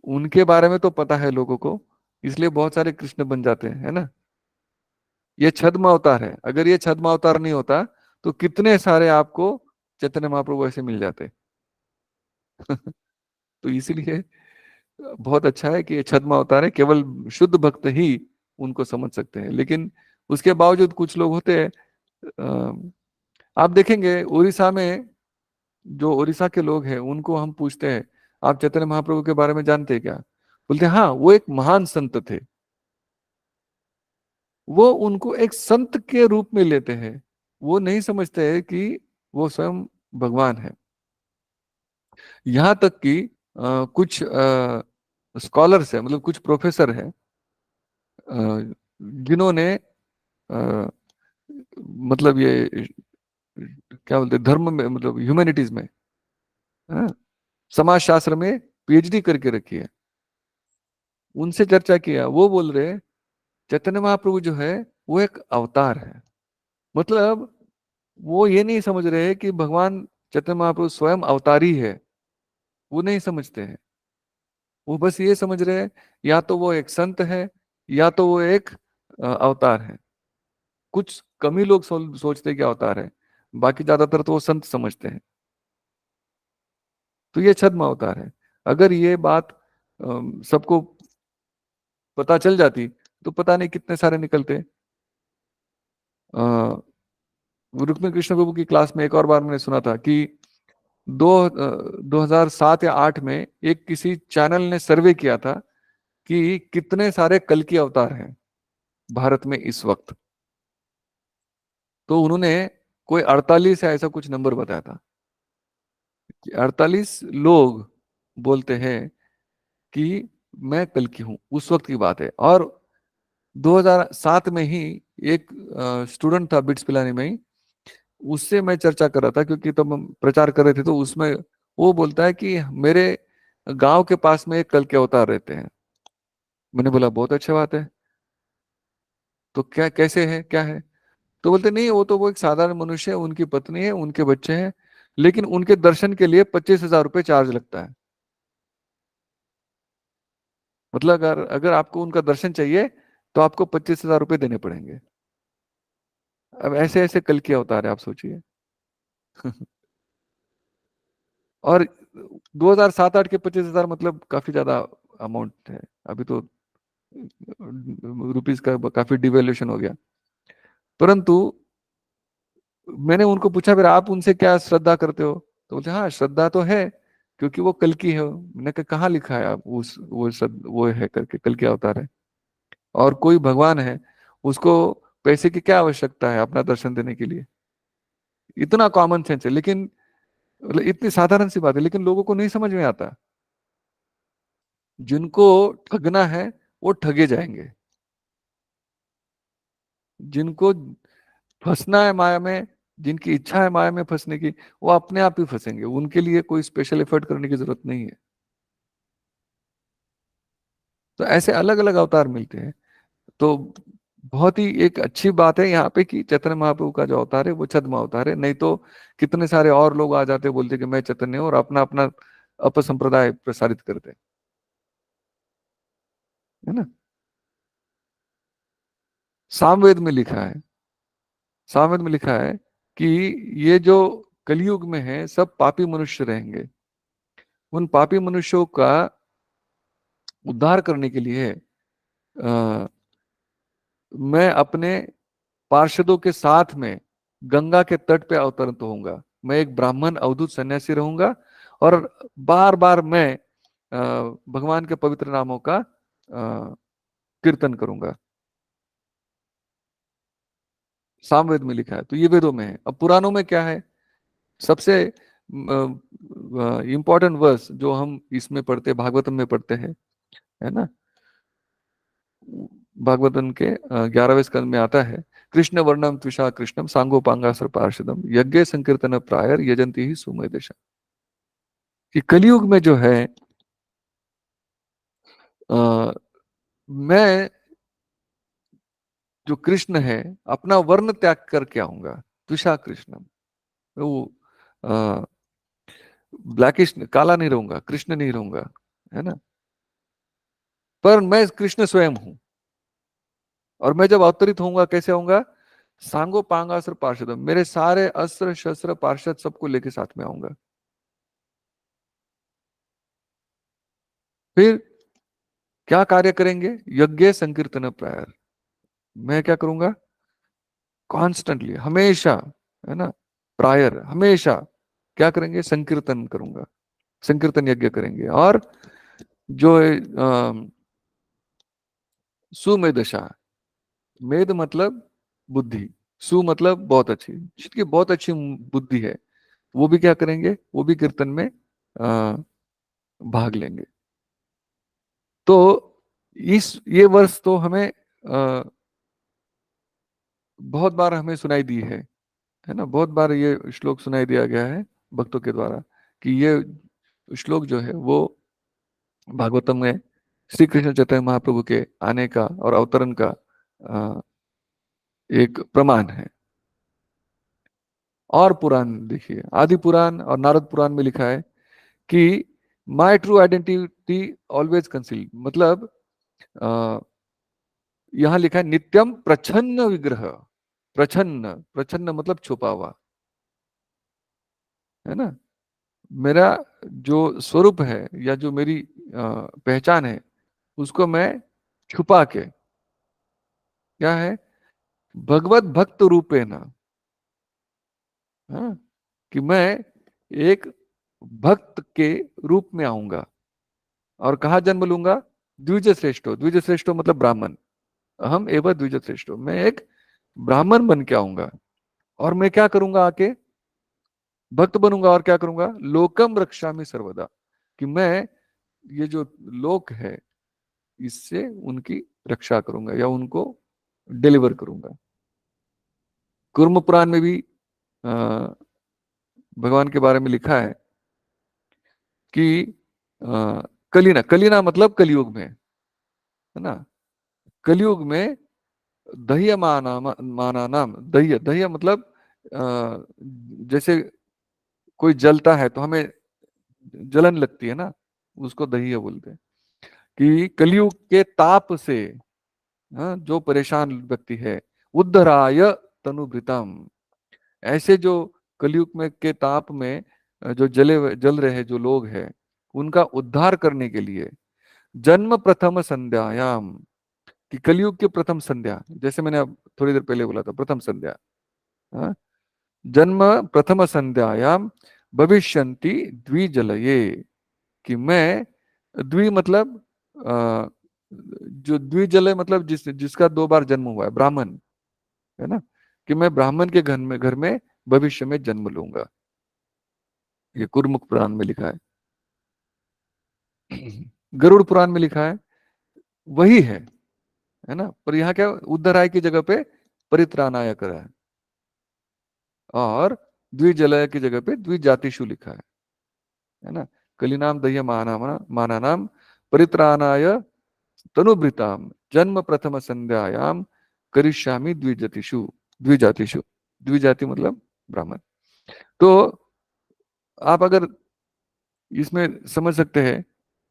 उनके बारे में तो पता है लोगों को, इसलिए बहुत सारे कृष्ण बन जाते हैं, है ना। ये छद्म अवतार है, अगर ये छद्म अवतार नहीं होता, तो कितने सारे आपको चैतन्य महाप्रभु ऐसे मिल जाते। तो इसीलिए बहुत अच्छा है कि ये छद्म अवतार है, केवल शुद्ध भक्त ही उनको समझ सकते हैं। लेकिन उसके बावजूद कुछ लोग होते हैं, आप देखेंगे उड़ीसा में, जो उड़ीसा के लोग हैं उनको हम पूछते हैं, आप चैतन्य महाप्रभु के बारे में जानते हैं क्या, बोलते हैं हाँ, वो एक महान संत थे। वो उनको एक संत के रूप में लेते हैं, वो नहीं समझते हैं कि वो स्वयं भगवान है। यहाँ तक कि कुछ स्कॉलर्स है, मतलब कुछ प्रोफेसर है, जिन्होंने अ, मतलब ये क्या बोलते हैं, धर्म में, मतलब ह्यूमैनिटीज में, हाँ, समाज शास्त्र में पीएचडी करके रखी है। उनसे चर्चा किया, वो बोल रहे चैतन्य महाप्रभु जो है वो एक अवतार है। मतलब वो ये नहीं समझ रहे कि भगवान चैतन्य महाप्रभु स्वयं अवतारी है, वो नहीं समझते हैं। वो बस ये समझ रहे हैं या तो वो एक संत है या तो वो एक अवतार है। कुछ कम ही लोग सोचते हैं कि अवतार है, बाकी ज्यादातर तो वो संत समझते हैं। तो ये छद्म अवतार है। अगर ये बात सबको पता चल जाती तो पता नहीं कितने सारे निकलते। अ, रुक्मिणी कृष्ण प्रभु की क्लास में एक और बार मैंने सुना था कि 2007 या 8 में एक किसी चैनल ने सर्वे किया था कि कितने सारे कल की अवतार हैं भारत में इस वक्त। तो उन्होंने कोई 48 या ऐसा कुछ नंबर बताया था कि 48 लोग बोलते हैं कि मैं कल की हूं, उस वक्त की बात है। और 2007 में ही एक स्टूडेंट था बिट्स पिलानी में ही, उससे मैं चर्चा कर रहा था क्योंकि तब हम प्रचार कर रहे थे। तो उसमें वो बोलता है कि मेरे गांव के पास में एक कल के अवतार रहते हैं। मैंने बोला बहुत अच्छी बात है, तो क्या कैसे है क्या है? तो बोलते नहीं, वो एक साधारण मनुष्य है, उनकी पत्नी है, उनके बच्चे हैं, लेकिन उनके दर्शन के लिए 25,000 रुपये चार्ज लगता है। मतलब अगर अगर आपको उनका दर्शन चाहिए तो आपको 25,000 रुपये देने पड़ेंगे। अब ऐसे ऐसे कल के अवतार है, आप सोचिए। और 2007-8 के 25,000 मतलब काफी ज्यादा अमाउंट है। अभी तो रुपीस का काफी डिवेल्यूशन हो गया। परंतु मैंने उनको पूछा फिर आप उनसे क्या श्रद्धा करते हो? तो बोलते हाँ श्रद्धा तो है, क्योंकि वो कल की है। मैंने कहा कहाँ लिखा है आप उस वो है करके कल की अवतार है? और कोई भगवान है, उसको पैसे की क्या आवश्यकता है अपना दर्शन देने के लिए? इतना कॉमन सेंस है, लेकिन मतलब इतनी साधारण सी बात है, लेकिन लोगों को नहीं समझ में आता। जिनको ठगना है वो ठगे जाएंगे, जिनको फंसना है माया में, जिनकी इच्छा है माया में फंसने की, वो अपने आप ही फंसेंगे। उनके लिए कोई स्पेशल एफर्ट करने की जरूरत नहीं है। तो ऐसे अलग अलग अवतार मिलते हैं। तो बहुत ही एक अच्छी बात है यहाँ पे कि चैतन्य महाप्रभु का जो अवतार है वो छद्म अवतार है। नहीं तो कितने सारे और लोग आ जाते बोलते कि मैं चैतन्य हूँ और अपना अपना अपसंप्रदाय प्रसारित करते हैं, है ना। सामवेद में लिखा है, सामवेद में लिखा है कि ये जो कलयुग में है सब पापी मनुष्य रहेंगे। उन पापी मनुष्यों का उद्धार करने के लिए मैं अपने पार्षदों के साथ में गंगा के तट पे अवतरित होऊंगा। मैं एक ब्राह्मण अवधूत सन्यासी रहूंगा और बार बार मैं भगवान के पवित्र नामों का कीर्तन करूंगा। सामवेद में लिखा है, तो ये वेदों में है। अब पुराणों में क्या है? सबसे इंपॉर्टेंट वर्स जो हम इसमें पढ़ते, भागवतम में पढ़ते हैं, है ना। भागवतम के 11वें स्कंद में आता है, कृष्ण वर्णम त्विषा कृष्णम सांगोपांगासुर पार्षदम यज्ञ संकीर्तन प्रायर यजंती ही सुमेधशा। कि कलयुग में जो है मैं जो कृष्ण है अपना वर्ण त्याग करके आऊंगा। त्विषा कृष्णम, वो ब्लैकिश काला नहीं रहूंगा, कृष्ण नहीं रहूंगा, है ना। पर मैं कृष्ण स्वयं हूं। और मैं जब अवतरित होऊंगा कैसे आऊंगा? सांगो पांगासुर पार्षदम, मेरे सारे अस्त्र शस्त्र पार्षद सबको लेके साथ में आऊंगा। फिर क्या कार्य करेंगे? यज्ञ संकीर्तन प्रायर, मैं क्या करूंगा? कॉन्स्टेंटली, हमेशा, है ना, प्रायर हमेशा क्या करेंगे? संकीर्तन करूंगा, संकीर्तन यज्ञ करेंगे। और जो सुमेधशा, मेध मतलब बुद्धि, सु मतलब बहुत अच्छी, जिसकी बहुत अच्छी बुद्धि है, वो भी क्या करेंगे? वो भी कीर्तन में भाग लेंगे। तो ये वर्ष तो हमें बहुत बार हमें सुनाई दी है ना। बहुत बार ये श्लोक सुनाई दिया गया है भक्तों के द्वारा कि ये श्लोक जो है वो भागवतम में श्री कृष्ण चैतन्य महाप्रभु के आने का और अवतरण का अ, एक प्रमाण है। और पुराण देखिए, आदि पुराण और नारद पुराण में लिखा है कि my true identity always concealed, मतलब अ, यहां लिखा है नित्यम प्रछन्न विग्रह। प्रछन्न, प्रछन्न मतलब छुपा हुआ, है ना। मेरा जो स्वरूप है या जो मेरी पहचान है, उसको मैं छुपा के, क्या है, भगवत भक्त रूपेण, हाँ, कि मैं एक भक्त के रूप में आऊंगा। और कहा जन्म लूंगा, द्विज श्रेष्ठो, द्विज श्रेष्ठो मतलब ब्राह्मण, अहम एवं द्विज श्रेष्ठो, मैं एक ब्राह्मण बन के आऊंगा। और मैं क्या करूंगा आके, भक्त बनूंगा और क्या करूंगा, लोकम रक्षामि सर्वदा, कि मैं ये जो लोक है इससे उनकी रक्षा करूंगा या उनको डिलीवर करूंगा। कुर्म पुराण में भी अ, भगवान के बारे में लिखा है कि कलीना, कलीना मतलब कलयुग में, है ना। कलयुग में दह्य माना, माना नाम, दह्य, दह्य मतलब जैसे कोई जलता है तो हमें जलन लगती है ना, उसको दह्य बोलते हैं। कि कलयुग के ताप से, हाँ, जो परेशान व्यक्ति है, उद्धराय तनुभृतम, ऐसे जो कलयुग में के ताप में जो जल रहे जो लोग हैं, उनका उद्धार करने के लिए जन्म प्रथम संध्यायाम, कि कलयुग की प्रथम संध्या, जैसे मैंने अब थोड़ी देर पहले बोला था प्रथम संध्या, हाँ, जन्म प्रथम संध्यायाम भविष्यन्ति द्विजलये, कि मैं, द्वि मतलब जो द्विजलय मतलब जिसका दो बार जन्म हुआ है, ब्राह्मण, है ना, कि मैं ब्राह्मण के घर में भविष्य में जन्म लूंगा। ये कुरमुख पुराण में लिखा है। गरुड़ पुराण में लिखा है, वही है ना, पर यहाँ क्या, उद्धराय की जगह पे परित्राणाय करा है, और द्विजलय की जगह पे द्विजातिषु लिखा है ना। कलिनाम दह्य माना नाम परित्राणाय तनुभृताम जन्म प्रथम संध्यायाम करिष्यामि द्विजातिषु, द्विजातिषु, द्विजाति मतलब ब्राह्मण। तो आप अगर इसमें समझ सकते हैं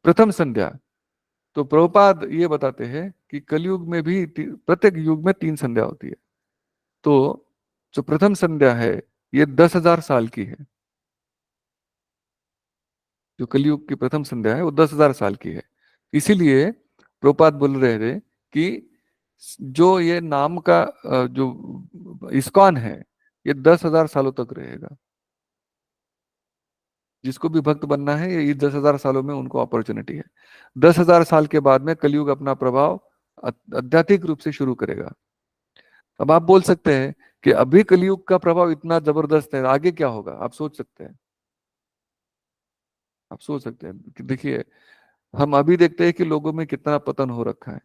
प्रथम संध्या, तो प्रभुपाद ये बताते हैं कि कलयुग में भी प्रत्येक युग में 3 संध्या होती है। तो जो प्रथम संध्या है ये 10,000 साल की है। जो कलयुग की प्रथम संध्या है वो 10,000 साल की है। इसीलिए प्रभुपाद बोल रहे थे कि जो ये नाम का जो इस्कॉन है, ये 10,000 सालों तक रहेगा। जिसको भी भक्त बनना है, ये 10,000 सालों में उनको अपॉर्चुनिटी है। 10,000 साल के बाद में कलयुग अपना प्रभाव आध्यात्मिक रूप से शुरू करेगा। अब आप बोल सकते हैं कि अभी कलयुग का प्रभाव इतना जबरदस्त है, आगे क्या होगा, आप सोच सकते हैं। आप सोच सकते हैं कि देखिए, हम अभी देखते हैं कि लोगों में कितना पतन हो रखा है।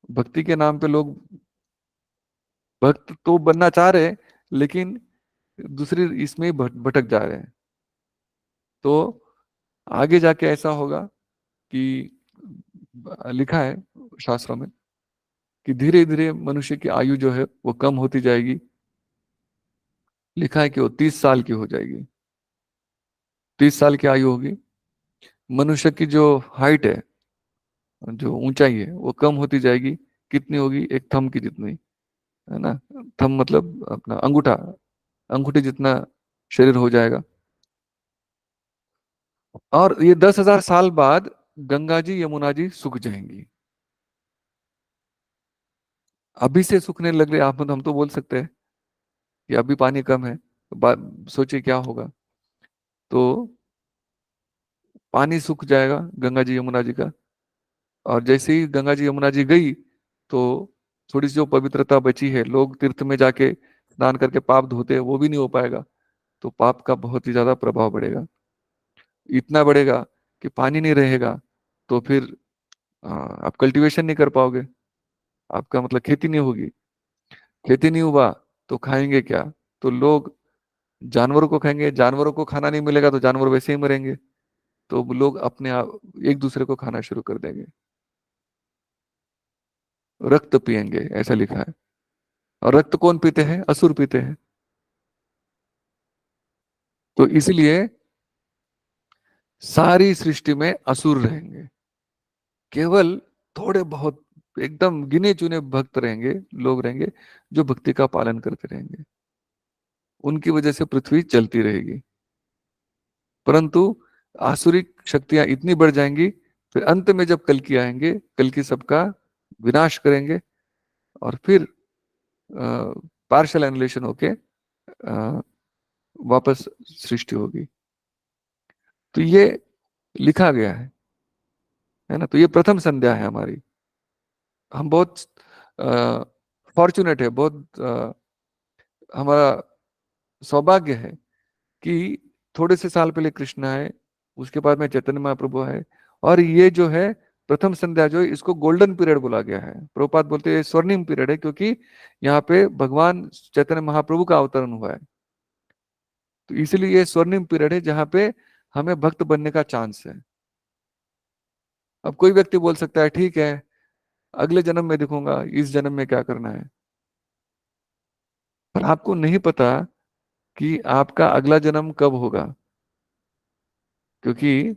भक्ति के नाम पे लोग भक्त तो बनना चाह रहे हैं, लेकिन दूसरी इसमें ही भटक जा रहे हैं। तो आगे जाके ऐसा होगा कि लिखा है शास्त्रों में कि धीरे धीरे मनुष्य की आयु जो है वो कम होती जाएगी। लिखा है कि वो 30 साल की हो जाएगी। 30 साल की आयु होगी। मनुष्य की जो हाइट है, जो ऊंचाई है, वो कम होती जाएगी। कितनी होगी, एक थंब की जितनी, है ना। थंब मतलब अपना अंगूठा, अंगूठे जितना शरीर हो जाएगा। और ये 10,000 साल बाद गंगा जी यमुना जी सूख जाएंगी। अभी से सूखने लग रहे, आप हम तो बोल सकते हैं कि अभी पानी कम है, तो सोचिए क्या होगा। तो पानी सूख जाएगा गंगा जी यमुना जी का। और जैसे ही गंगा जी यमुना जी गई, तो थोड़ी सी जो पवित्रता बची है, लोग तीर्थ में जाके स्नान करके पाप धोते हैं, वो भी नहीं हो पाएगा। तो पाप का बहुत ही ज्यादा प्रभाव बढ़ेगा। इतना बढ़ेगा कि पानी नहीं रहेगा, तो फिर आप कल्टीवेशन नहीं कर पाओगे। आपका मतलब खेती नहीं होगी। खेती नहीं हुआ तो खाएंगे क्या। तो लोग जानवरों को खाएंगे, जानवरों को खाना नहीं मिलेगा तो जानवर वैसे ही मरेंगे। तो लोग अपने आप एक दूसरे को खाना शुरू कर देंगे। रक्त पिएंगे, ऐसा लिखा है। और रक्त कौन पीते हैं? असुर पीते हैं। तो इसलिए सारी सृष्टि में असुर रहेंगे, केवल थोड़े बहुत एकदम गिने चुने भक्त रहेंगे, लोग रहेंगे जो भक्ति का पालन करते रहेंगे। उनकी वजह से पृथ्वी चलती रहेगी। परंतु आसुरिक शक्तियां इतनी बढ़ जाएंगी, फिर अंत में जब कल्कि आएंगे, कल्कि सबका विनाश करेंगे, और फिर पार्शियल एनुलेशन होके अ, वापस सृष्टि होगी। तो ये लिखा गया है ना। तो ये प्रथम संध्या है हमारी। हम बहुत फॉर्चुनेट है, बहुत हमारा सौभाग्य है कि थोड़े से साल पहले कृष्ण आए, उसके बाद में चैतन्य महाप्रभु आए, और ये जो है प्रथम संध्या जो है, इसको गोल्डन पीरियड बोला गया है। प्रभुपाद बोलते हैं स्वर्णिम पीरियड है, क्योंकि यहाँ पे भगवान चैतन्य महाप्रभु का अवतरण हुआ है। तो इसलिए ये स्वर्णिम पीरियड है जहाँ पे हमें भक्त बनने का चांस है। अब कोई व्यक्ति बोल सकता है ठीक है, अगले जन्म में देखूंगा, इस जन्म में क्या करना है। पर आपको नहीं पता कि आपका अगला जन्म कब होगा, क्योंकि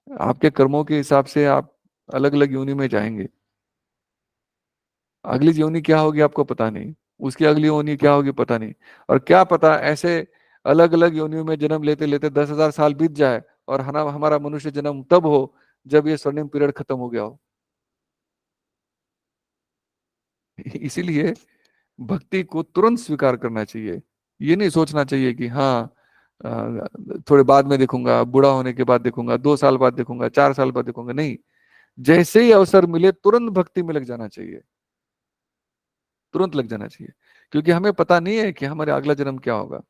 आपके कर्मों के हिसाब से आप अलग अलग योनि में जाएंगे। अगली योनि क्या होगी आपको पता नहीं, उसकी अगली योनि क्या होगी पता नहीं। और क्या पता ऐसे अलग अलग योनियों में जन्म लेते लेते 10,000 साल बीत जाए, और हमारा मनुष्य जन्म तब हो जब ये स्वर्णिम पीरियड खत्म हो गया हो। इसीलिए भक्ति को तुरंत स्वीकार करना चाहिए। ये नहीं सोचना चाहिए कि हाँ थोड़े बाद में देखूंगा, बूढ़ा होने के बाद देखूंगा, 2 साल बाद देखूंगा, 4 साल बाद देखूंगा। नहीं, जैसे ही अवसर मिले तुरंत भक्ति में लग जाना चाहिए, तुरंत लग जाना चाहिए। क्योंकि हमें पता नहीं है कि हमारे अगला जन्म क्या होगा।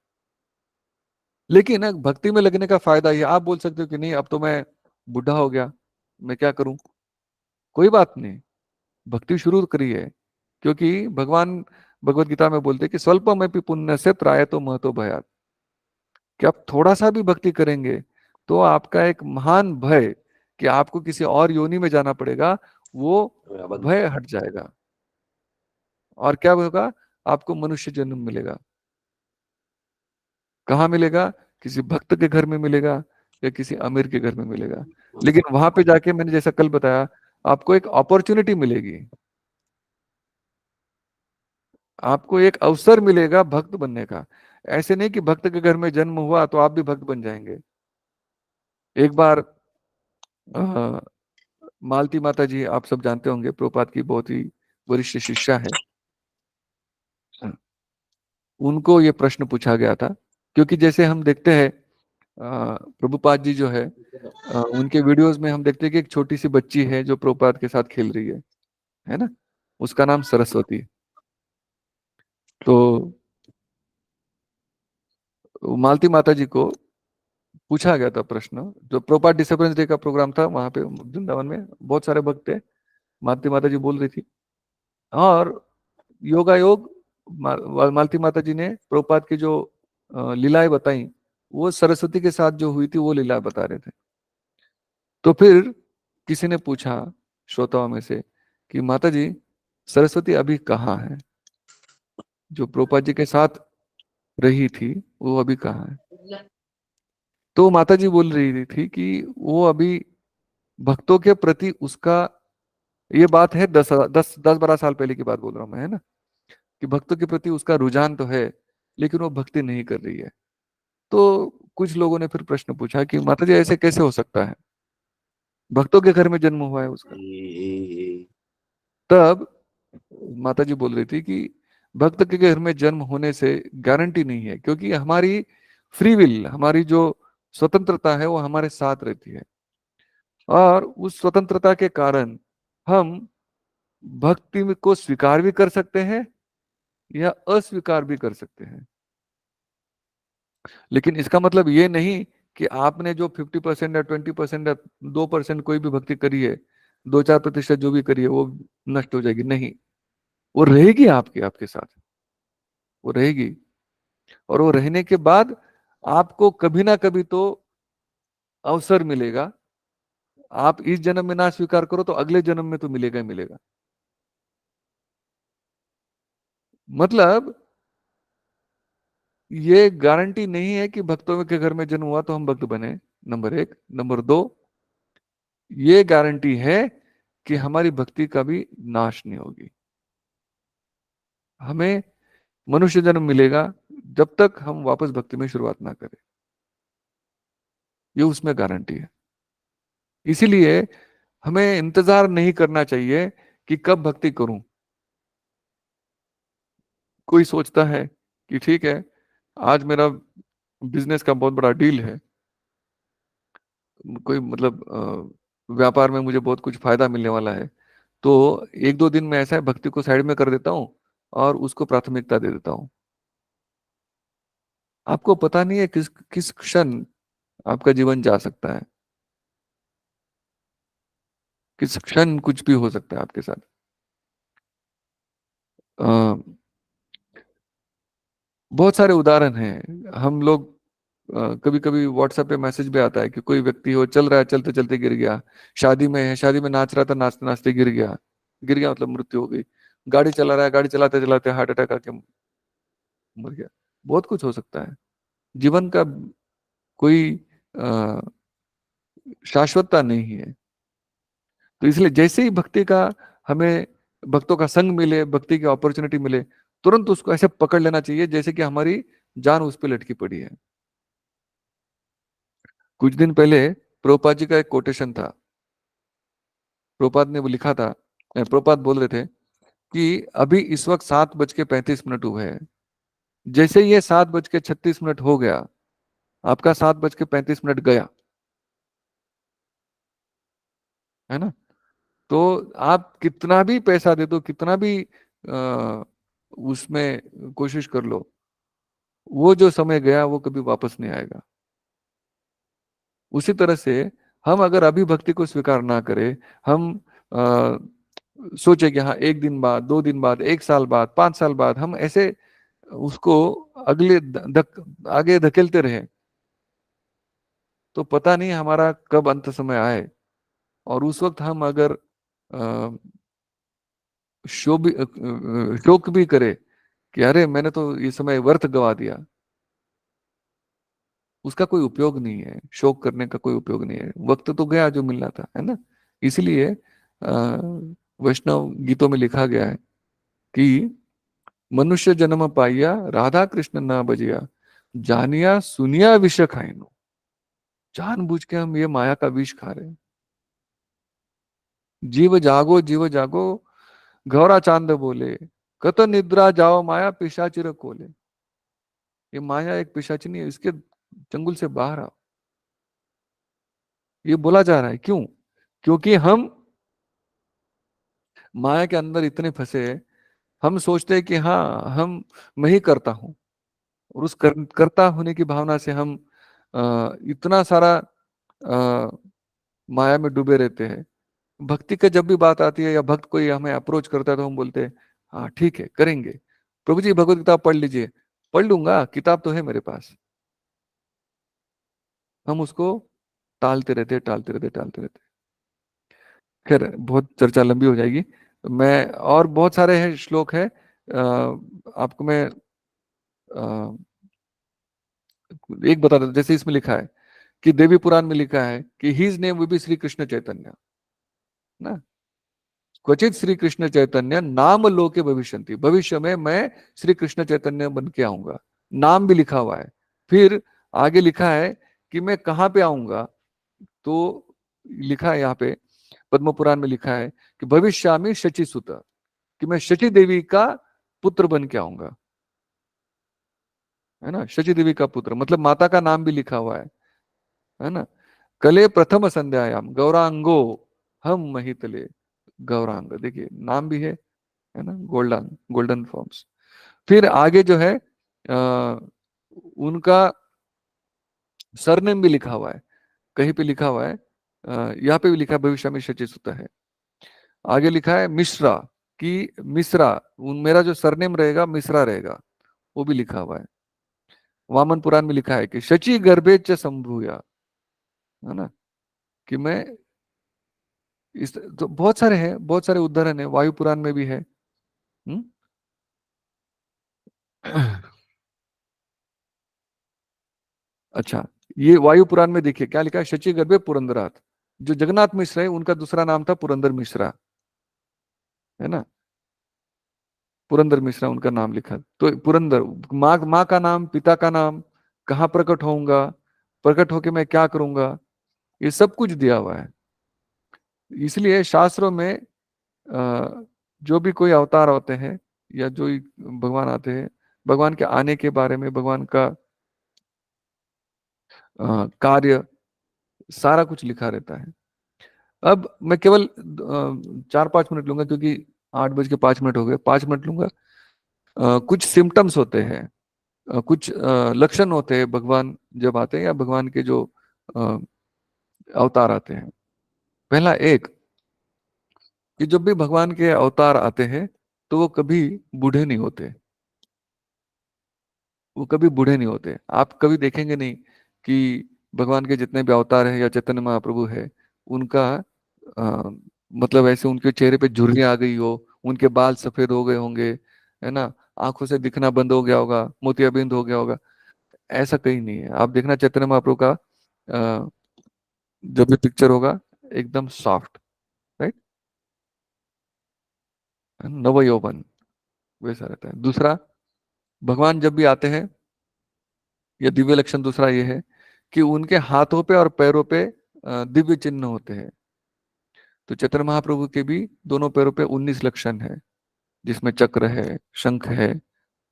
लेकिन भक्ति में लगने का फायदा ये, आप बोल सकते हो कि नहीं अब तो मैं बूढ़ा हो गया, मैं क्या करूं। कोई बात नहीं, भक्ति शुरू करिए। क्योंकि भगवान भगवत गीता में बोलते हैं कि स्वल्पमेपि पुण्य से त्रायतो महतो भयात्। कि आप थोड़ा सा भी भक्ति करेंगे तो आपका एक महान भय कि आपको किसी और योनि में जाना पड़ेगा, वो भय हट जाएगा। और क्या होगा, आपको मनुष्य जन्म मिलेगा। कहाँ मिलेगा? किसी भक्त के घर में मिलेगा, या किसी अमीर के घर में मिलेगा। लेकिन वहां पे जाके मैंने जैसा कल बताया, आपको एक अपॉर्चुनिटी मिलेगी, आपको एक अवसर मिलेगा भक्त बनने का। ऐसे नहीं कि भक्त के घर में जन्म हुआ तो आप भी भक्त बन जाएंगे। एक बार अ, मालती माता जी, आप सब जानते होंगे, प्रभुपाद की बहुत ही वरिष्ठ शिष्या है। उनको ये प्रश्न पूछा गया था, क्योंकि जैसे हम देखते हैं प्रभुपाद जी जो है, उनके वीडियोस में हम देखते हैं कि एक छोटी सी बच्ची है जो प्रभुपाद के साथ खेल रही है ना। उसका नाम सरस्वती है। तो मालती माता जी को पूछा गया था प्रश्न, जो प्रभुपाद डिसर्पेंस डे का प्रोग्राम था वहां पे वृंदावन में, बहुत सारे भक्त थे। मालती माता जी बोल रही थी, और योगा योग मालती माता जी ने प्रभुपाद की जो लीलाएं बताई, वो सरस्वती के साथ जो हुई थी वो लीला बता रहे थे। तो फिर किसी ने पूछा श्रोताओं में से कि माता जी, सरस्वती अभी कहाँ है? जो प्रभुपाद जी के साथ रही थी वो अभी कहाँ है? तो माता जी बोल रही थी कि वो अभी भक्तों के प्रति उसका, ये बात है 10-12 साल पहले की बात बोल रहा हूं मैं, है ना, कि भक्तों के प्रति उसका रुझान तो है, लेकिन वो भक्ति नहीं कर रही है। तो कुछ लोगों ने फिर प्रश्न पूछा कि माता जी ऐसे कैसे हो सकता है, भक्तों के घर में जन्म हुआ है उसका। तब माता जी बोल रही थी कि भक्त के घर में जन्म होने से गारंटी नहीं है, क्योंकि हमारी फ्री विल, हमारी जो स्वतंत्रता है वो हमारे साथ रहती है। और उस स्वतंत्रता के कारण हम भक्ति को स्वीकार भी कर सकते हैं या अस्वीकार भी कर सकते हैं। लेकिन इसका मतलब ये नहीं कि आपने जो 50% या 20% या 2% कोई भी भक्ति करी है, 2-4% जो भी करी है वो नष्ट हो जाएगी। नहीं, वो रहेगी आपके आपके साथ, वो रहेगी। और वो रहने के बाद आपको कभी ना कभी तो अवसर मिलेगा आप इस जन्म में ना स्वीकार करो तो अगले जन्म में तो मिलेगा ही मिलेगा। मतलब ये गारंटी नहीं है कि भक्तों के घर में जन्म हुआ तो हम भक्त बने, नंबर एक। नंबर दो, ये गारंटी है कि हमारी भक्ति का भी नाश नहीं होगी। हमें मनुष्य जन्म मिलेगा जब तक हम वापस भक्ति में शुरुआत ना करें, ये उसमें गारंटी है। इसीलिए हमें इंतजार नहीं करना चाहिए कि कब भक्ति करूं। कोई सोचता है कि ठीक है, आज मेरा बिजनेस का बहुत बड़ा डील है, कोई मतलब व्यापार में मुझे बहुत कुछ फायदा मिलने वाला है, तो एक दो दिन में ऐसा है भक्ति को साइड में कर देता हूँ और उसको प्राथमिकता दे देता हूँ। आपको पता नहीं है किस किस क्षण आपका जीवन जा सकता है, किस क्षण कुछ भी हो सकता है आपके साथ। बहुत सारे उदाहरण हैं। हम लोग कभी कभी व्हाट्सएप पे मैसेज भी आता है कि कोई व्यक्ति हो चल रहा है, चलते चलते गिर गया। शादी में है, शादी में नाच रहा था, नाचते नाचते गिर गया। गिर गया मतलब मृत्यु हो गई। गाड़ी चला रहा है, गाड़ी चलाते चलाते हार्ट अटैक आके मर गया। बहुत कुछ हो सकता है। जीवन का कोई अ, शाश्वतता नहीं है। तो इसलिए जैसे ही भक्ति का हमें भक्तों का संग मिले, भक्ति की अपॉर्चुनिटी मिले, तुरंत उसको ऐसे पकड़ लेना चाहिए जैसे कि हमारी जान उस पर लटकी पड़ी है। कुछ दिन पहले प्रभुपाद जी का एक कोटेशन था। प्रभुपाद ने वो लिखा था, प्रभुपाद बोल रहे थे कि अभी इस वक्त 7:35 हुए हैं। जैसे ये 7:36 हो गया, आपका 7:35 गया, है ना। तो आप कितना भी पैसा दे दो, कितना भी उसमें कोशिश कर लो, वो जो समय गया वो कभी वापस नहीं आएगा। उसी तरह से हम अगर अभी भक्ति को स्वीकार ना करें, हम आ, सोचे कि हाँ एक दिन बाद, 2 दिन बाद, 1 साल बाद, 5 साल बाद, हम ऐसे उसको आगे धकेलते रहे, तो पता नहीं हमारा कब अंत समय आए। और उस वक्त हम अगर शोक भी करे कि अरे मैंने तो ये समय व्यर्थ गवा दिया, उसका कोई उपयोग नहीं है। शोक करने का कोई उपयोग नहीं है, वक्त तो गया जो मिलना था, है ना। इसलिए वैष्णव गीतों में लिखा गया है कि मनुष्य जन्म पाइया, राधा कृष्ण ना बजिया, जानिया सुनिया विष खाइनो। जानबूझ के हम ये माया का विष खा रहे हैं। जीव जागो गौरा चांद बोले, कत निद्रा जाओ माया पिशाचिर कोले। ये माया एक पिशाचिनी है, इसके चंगुल से बाहर आओ, ये बोला जा रहा है। क्यों? क्योंकि हम माया के अंदर इतने फंसे हैं। हम सोचते हैं कि हाँ हम, मैं ही करता हूँ, और उस करता होने की भावना से हम इतना सारा माया में डूबे रहते हैं। भक्ति का जब भी बात आती है या भक्त कोई हमें अप्रोच करता है तो हम बोलते हैं हाँ ठीक है करेंगे, प्रभु जी भगवत गीता पढ़ लीजिए। पढ़ लूंगा, किताब तो है मेरे पास। हम उसको टालते रहते, टालते रहते। खैर बहुत चर्चा लंबी हो जाएगी। मैं, और बहुत सारे हैं श्लोक है, आपको मैं एक बता देता। जैसे इसमें लिखा है कि देवी पुराण में लिखा है कि his name will be Shri Krishna Chaitanya, ना। क्वचित श्री कृष्ण चैतन्य नाम लोके भविष्यंति, भविष्य में मैं श्री कृष्ण चैतन्य बन के आऊंगा। नाम भी लिखा हुआ है। फिर आगे लिखा है कि मैं कहाँ पे आऊंगा, तो लिखा है यहाँ पे, पद्म पुराण में लिखा है कि भविष्यामि शचि सुत, कि मैं शची देवी का पुत्र बन के आऊंगा, है ना। शची देवी का पुत्र मतलब माता का नाम भी लिखा हुआ है ना। कले प्रथम संध्यायाम गौरांगो हम महितले। गौरांग देखिए नाम भी है ना, गोल्डन गोल्डन फॉर्म्स। फिर आगे जो है उनका सरनेम भी लिखा हुआ है, कहीं पे लिखा हुआ है, यहाँ पे भी लिखा है भविष्य में शचि सुत है। आगे लिखा है मिश्रा, कि मिश्रा, मेरा जो सरनेम रहेगा मिश्रा रहेगा, वो भी लिखा हुआ है। वामन पुराण में लिखा है कि शची गर्भे च संभूया, है ना, कि मैं इस तो बहुत सारे हैं, बहुत सारे उदाहरण है, वायु पुराण में भी है। हम्म? अच्छा, ये वायु पुराण में देखिए क्या लिखा है, शची गर्भे पुरंदरात। जो जगन्नाथ मिश्र है उनका दूसरा नाम था पुरंदर मिश्रा, है ना। पुरंदर मिश्रा उनका नाम लिखा, तो पुरंदर, माँ माँ का नाम, पिता का नाम, कहाँ प्रकट होऊंगा, प्रकट होके मैं क्या करूंगा, ये सब कुछ दिया हुआ है। इसलिए शास्त्रों में जो भी कोई अवतार होते हैं या जो भी भगवान आते हैं, भगवान के आने के बारे में, भगवान का कार्य, सारा कुछ लिखा रहता है। अब मैं केवल 4-5 मिनट लूंगा, क्योंकि 8:05 हो गए, 5 मिनट लूंगा। कुछ सिम्टम्स होते हैं, कुछ लक्षण होते हैं भगवान जब आते हैं, या भगवान के जो अ, अवतार आते हैं। पहला एक, कि जब भी भगवान के अवतार आते हैं तो वो कभी बूढ़े नहीं होते, वो कभी बूढ़े नहीं होते। आप कभी देखेंगे नहीं कि भगवान के जितने भी अवतार है या चैतन्य महाप्रभु है, उनका आ, मतलब ऐसे उनके चेहरे पे झुर्रियां आ गई हो, उनके बाल सफेद हो गए होंगे, है ना, आंखों से दिखना बंद हो गया होगा, मोतियाबिंद हो गया होगा। ऐसा कहीं नहीं है। आप देखना चैतन्य महाप्रभु का जब भी पिक्चर होगा, एकदम सॉफ्ट, राइट, नवयौवन वैसा रहता है। दूसरा, भगवान जब भी आते हैं, या दिव्य लक्षण दूसरा ये है कि उनके हाथों पे और पैरों पे दिव्य चिन्ह होते हैं। तो चैतन्य महाप्रभु के भी दोनों पैरों पे 19 लक्षण है, जिसमें चक्र है, शंख है,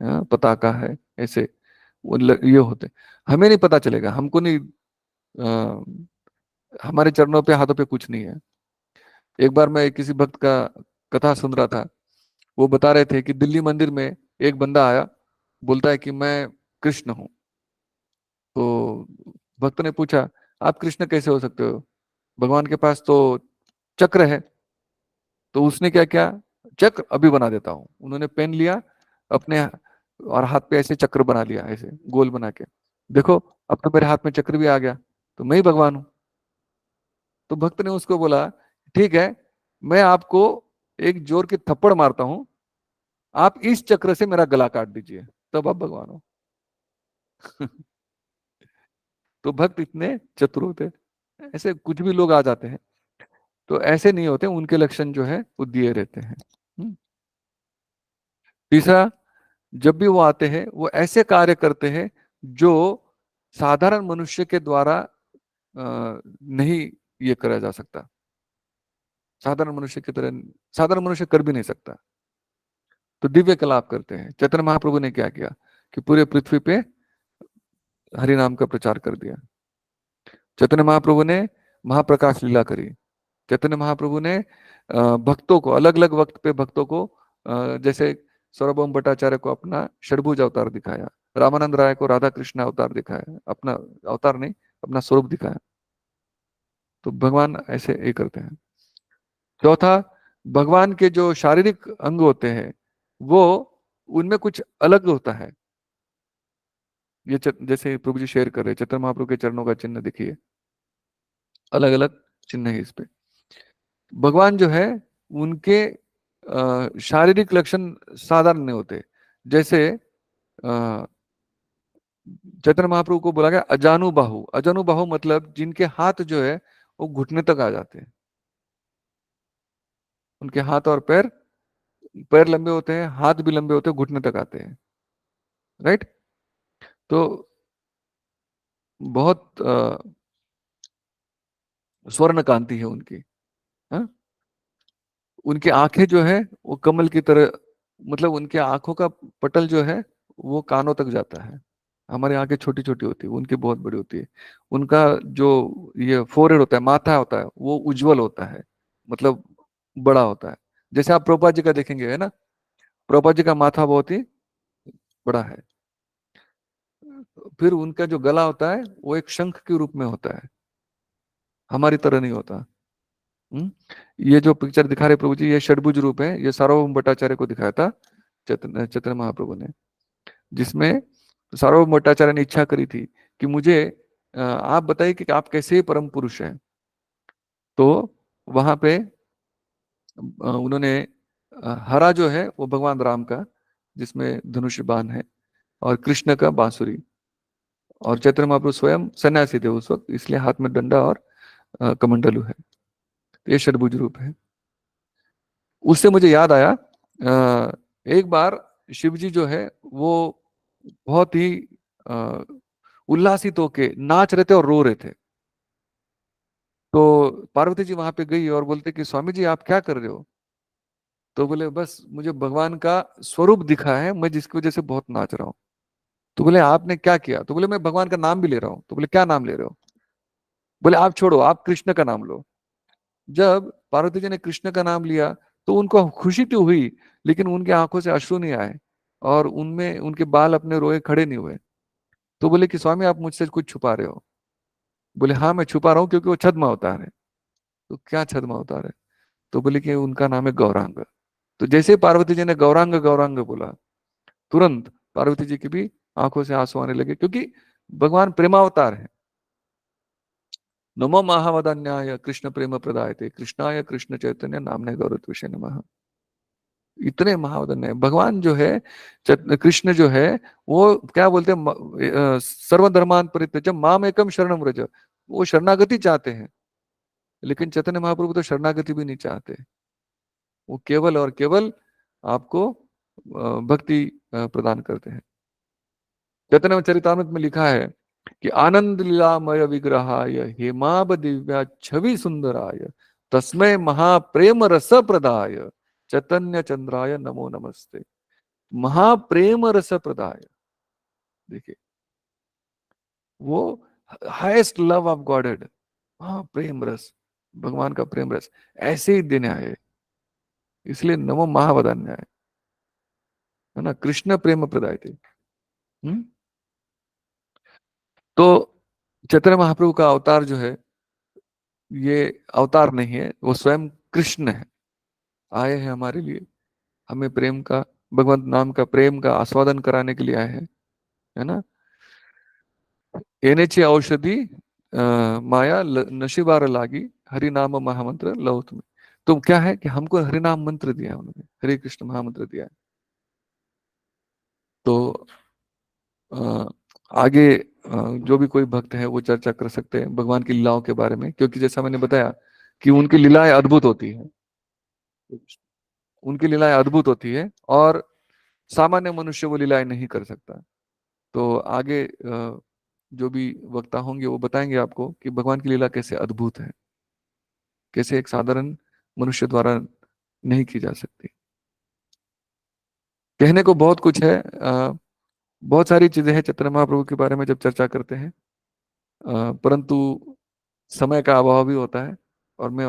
पताका है, ऐसे ये होते। हमें नहीं पता चलेगा, हमको नहीं, हमारे चरणों पे, हाथों पे कुछ नहीं है। एक बार मैं किसी भक्त का कथा सुन रहा था, वो बता रहे थे कि दिल्ली मंदिर में एक बंदा आया, बोलता है कि मैं कृष्ण हूँ। तो भक्त ने पूछा, आप कृष्ण कैसे हो सकते हो, भगवान के पास तो चक्र है। तो उसने क्या किया, चक्र अभी बना देता हूँ, उन्होंने पेन लिया अपने, और हाथ पे ऐसे चक्र बना लिया, ऐसे गोल बना के, देखो अब तो मेरे हाथ में चक्र भी आ गया, तो मैं ही भगवान हूँ। तो भक्त ने उसको बोला, ठीक है, मैं आपको एक जोर की थप्पड़ मारता हूँ, आप इस चक्र से मेरा गला काट दीजिए, तब आप भगवान हो। तो भक्त इतने चतुर होते हैं। ऐसे कुछ भी लोग आ जाते हैं, तो ऐसे नहीं होते, उनके लक्षण जो है वो दिए रहते हैं। हम्म। तीसरा, जब भी वो आते हैं वो ऐसे कार्य करते हैं जो साधारण मनुष्य के द्वारा नहीं ये करा जा सकता, साधारण मनुष्य की तरह साधारण मनुष्य कर भी नहीं सकता। तो दिव्य कला आप करते हैं। चैतन्य महाप्रभु ने क्या किया कि पूरे पृथ्वी पे हरि नाम का प्रचार कर दिया। चैतन्य महाप्रभु ने महाप्रकाश लीला करी। चैतन्य महाप्रभु ने भक्तों को, अलग अलग वक्त पे भक्तों को, जैसे सार्वभौम भट्टाचार्य को अपना षडभुज अवतार दिखाया, रामानंद राय को राधा कृष्ण अवतार दिखाया, अपना अवतार नहीं, अपना स्वरूप दिखाया। तो भगवान ऐसे ये करते हैं। चौथा, भगवान के जो शारीरिक अंग होते हैं वो, उनमें कुछ अलग होता है। ये जैसे प्रभु जी शेयर कर रहे हैं, चैतन्य महाप्रभु के चरणों का चिन्ह देखिए, अलग अलग चिन्ह है इस पे। भगवान जो है, उनके शारीरिक लक्षण साधारण नहीं होते। जैसे चैतन्य महाप्रभु को बोला गया अजानु बाहु। अजानु बाहु मतलब जिनके हाथ जो है वो घुटने तक आ जाते हैं, उनके हाथ और पैर, पैर लंबे होते हैं, हाथ भी लंबे होते हैं, घुटने तक आते हैं, राइट। तो बहुत स्वर्ण कांति है उनकी। हाँ? उनकी आंखें जो है वो कमल की तरह, मतलब उनके आंखों का पटल जो है वो कानों तक जाता है। हमारी आंखें छोटी छोटी होती है, उनकी बहुत बड़ी होती है। उनका जो ये फोrehead होता है, माथा होता है, वो उज्जवल होता है, मतलब बड़ा होता है। जैसे आप प्रभुपाद जी का देखेंगे, है ना, प्रभुपाद जी का माथा बहुत ही बड़ा है। फिर उनका जो गला होता है वो एक शंख के रूप में होता है, हमारी तरह नहीं होता। हम्म? ये जो पिक्चर दिखा रहे प्रभु जी, ये षडभुज रूप है, ये सार्वभौम भट्टाचार्य को दिखाया था चैतन्य चैतन्य महाप्रभु ने, जिसमें सार्वभौम भट्टाचार्य ने इच्छा करी थी कि मुझे आप बताइए कि आप कैसे परम पुरुष हैं। तो वहां पे उन्होंने हरा जो है वो भगवान राम का, जिसमें धनुष बाण है, और कृष्ण का बांसुरी, और चैतन्य महाप्रभु स्वयं सन्यासी थे उस वक्त, इसलिए हाथ में डंडा और कमंडलू है। तो ये षडभुज रूप है। उससे मुझे याद आया, एक बार शिव जी जो है वो बहुत ही अ, उल्लासित होके नाच रहे थे और रो रहे थे। तो पार्वती जी वहां पे गई और बोलते कि स्वामी जी आप क्या कर रहे हो? तो बोले बस मुझे भगवान का स्वरूप दिखा है, मैं जिसकी वजह से बहुत नाच रहा हूँ। तो बोले आपने क्या किया? तो बोले मैं भगवान का नाम भी ले रहा हूँ। तो बोले क्या नाम ले रहे हो? बोले आप छोड़ो, आप कृष्ण का नाम लो। जब पार्वती जी ने कृष्ण का नाम लिया तो उनको खुशी तो हुई, लेकिन उनके आंखों से अश्रु नहीं आए, और उनमें उनके बाल अपने रोए खड़े नहीं हुए। तो बोले कि स्वामी आप मुझसे कुछ छुपा रहे हो। बोले हाँ मैं छुपा रहा हूँ, क्योंकि वो छद्म अवतार है। तो क्या छद्म अवतार है? तो बोले कि उनका नाम है गौरांग। तो जैसे ही पार्वती जी ने गौरांग गौरांग बोला, तुरंत पार्वती जी की भी आंखों से आंसू आने लगे, क्योंकि भगवान प्रेमावतार है। नमो महावदन्याय कृष्ण प्रेम प्रदायते कृष्णाय कृष्ण चैतन्य नामने गौरव नमः। इतने महावदन्य भगवान जो है, कृष्ण जो है, वो क्या बोलते हैं, सर्वधर्मान परित्यज्य माम एकम शरणम व्रज। वो शरणागति चाहते हैं, लेकिन चैतन्य महाप्रभु तो शरणागति भी नहीं चाहते। वो केवल और केवल आपको भक्ति प्रदान करते हैं। चैतन्य चरितामृत में लिखा है कि आनंद लीलामय विग्रहाय हेमाब दिव्या छवि सुंदराय तस्मै महाप्रेम रस प्रदाय चैतन्य चंद्राय नमो नमस्ते। महाप्रेम रस प्रदाय, देखिए वो हाईएस्ट लव ऑफ गॉडेड, हाँ प्रेम रस, भगवान का प्रेम रस ऐसे ही देने आए, इसलिए नमो महावदान्याय, है ना, कृष्ण प्रेम प्रदाय थे। तो चैतन्य महाप्रभु का अवतार जो है, ये अवतार नहीं है, वो स्वयं कृष्ण है। आए हैं हमारे लिए, हमें प्रेम का, भगवंत नाम का प्रेम का आस्वादन कराने के लिए आए हैं, है ना। एनेची औषधि माया नशिबार लागी, हरि नाम महामंत्र लहो तुम्हें। तो क्या है कि हमको हरि नाम मंत्र दिया है उन्होंने, हरे कृष्ण महामंत्र दिया है। तो अ, आगे जो भी कोई भक्त है वो चर्चा कर सकते हैं भगवान की लीलाओं के बारे में, क्योंकि जैसा मैंने बताया कि उनकी लीलाएं अद्भुत होती है, उनकी लीलाएं अद्भुत होती है, और सामान्य मनुष्य वो लीलाएं नहीं कर सकता। तो आगे जो भी वक्ता होंगे वो बताएंगे आपको कि भगवान की लीला कैसे अद्भुत है, कैसे एक साधारण मनुष्य द्वारा नहीं की जा सकती। कहने को बहुत कुछ है, बहुत सारी चीजें हैं चैतन्य महाप्रभु के बारे में जब चर्चा करते हैं, परंतु समय का अभाव भी होता है, और मैं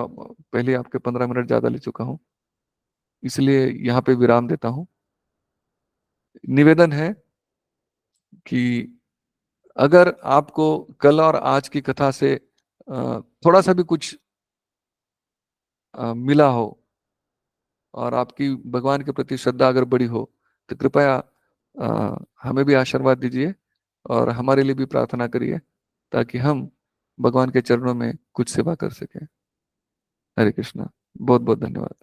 पहले आपके 15 मिनट ज्यादा ले चुका हूँ, इसलिए यहाँ पे विराम देता हूँ। निवेदन है कि अगर आपको कल और आज की कथा से थोड़ा सा भी कुछ मिला हो, और आपकी भगवान के प्रति श्रद्धा अगर बड़ी हो, तो कृपया हमें भी आशीर्वाद दीजिए, और हमारे लिए भी प्रार्थना करिए, ताकि हम भगवान के चरणों में कुछ सेवा कर सकें। हरे कृष्णा। बहुत बहुत धन्यवाद।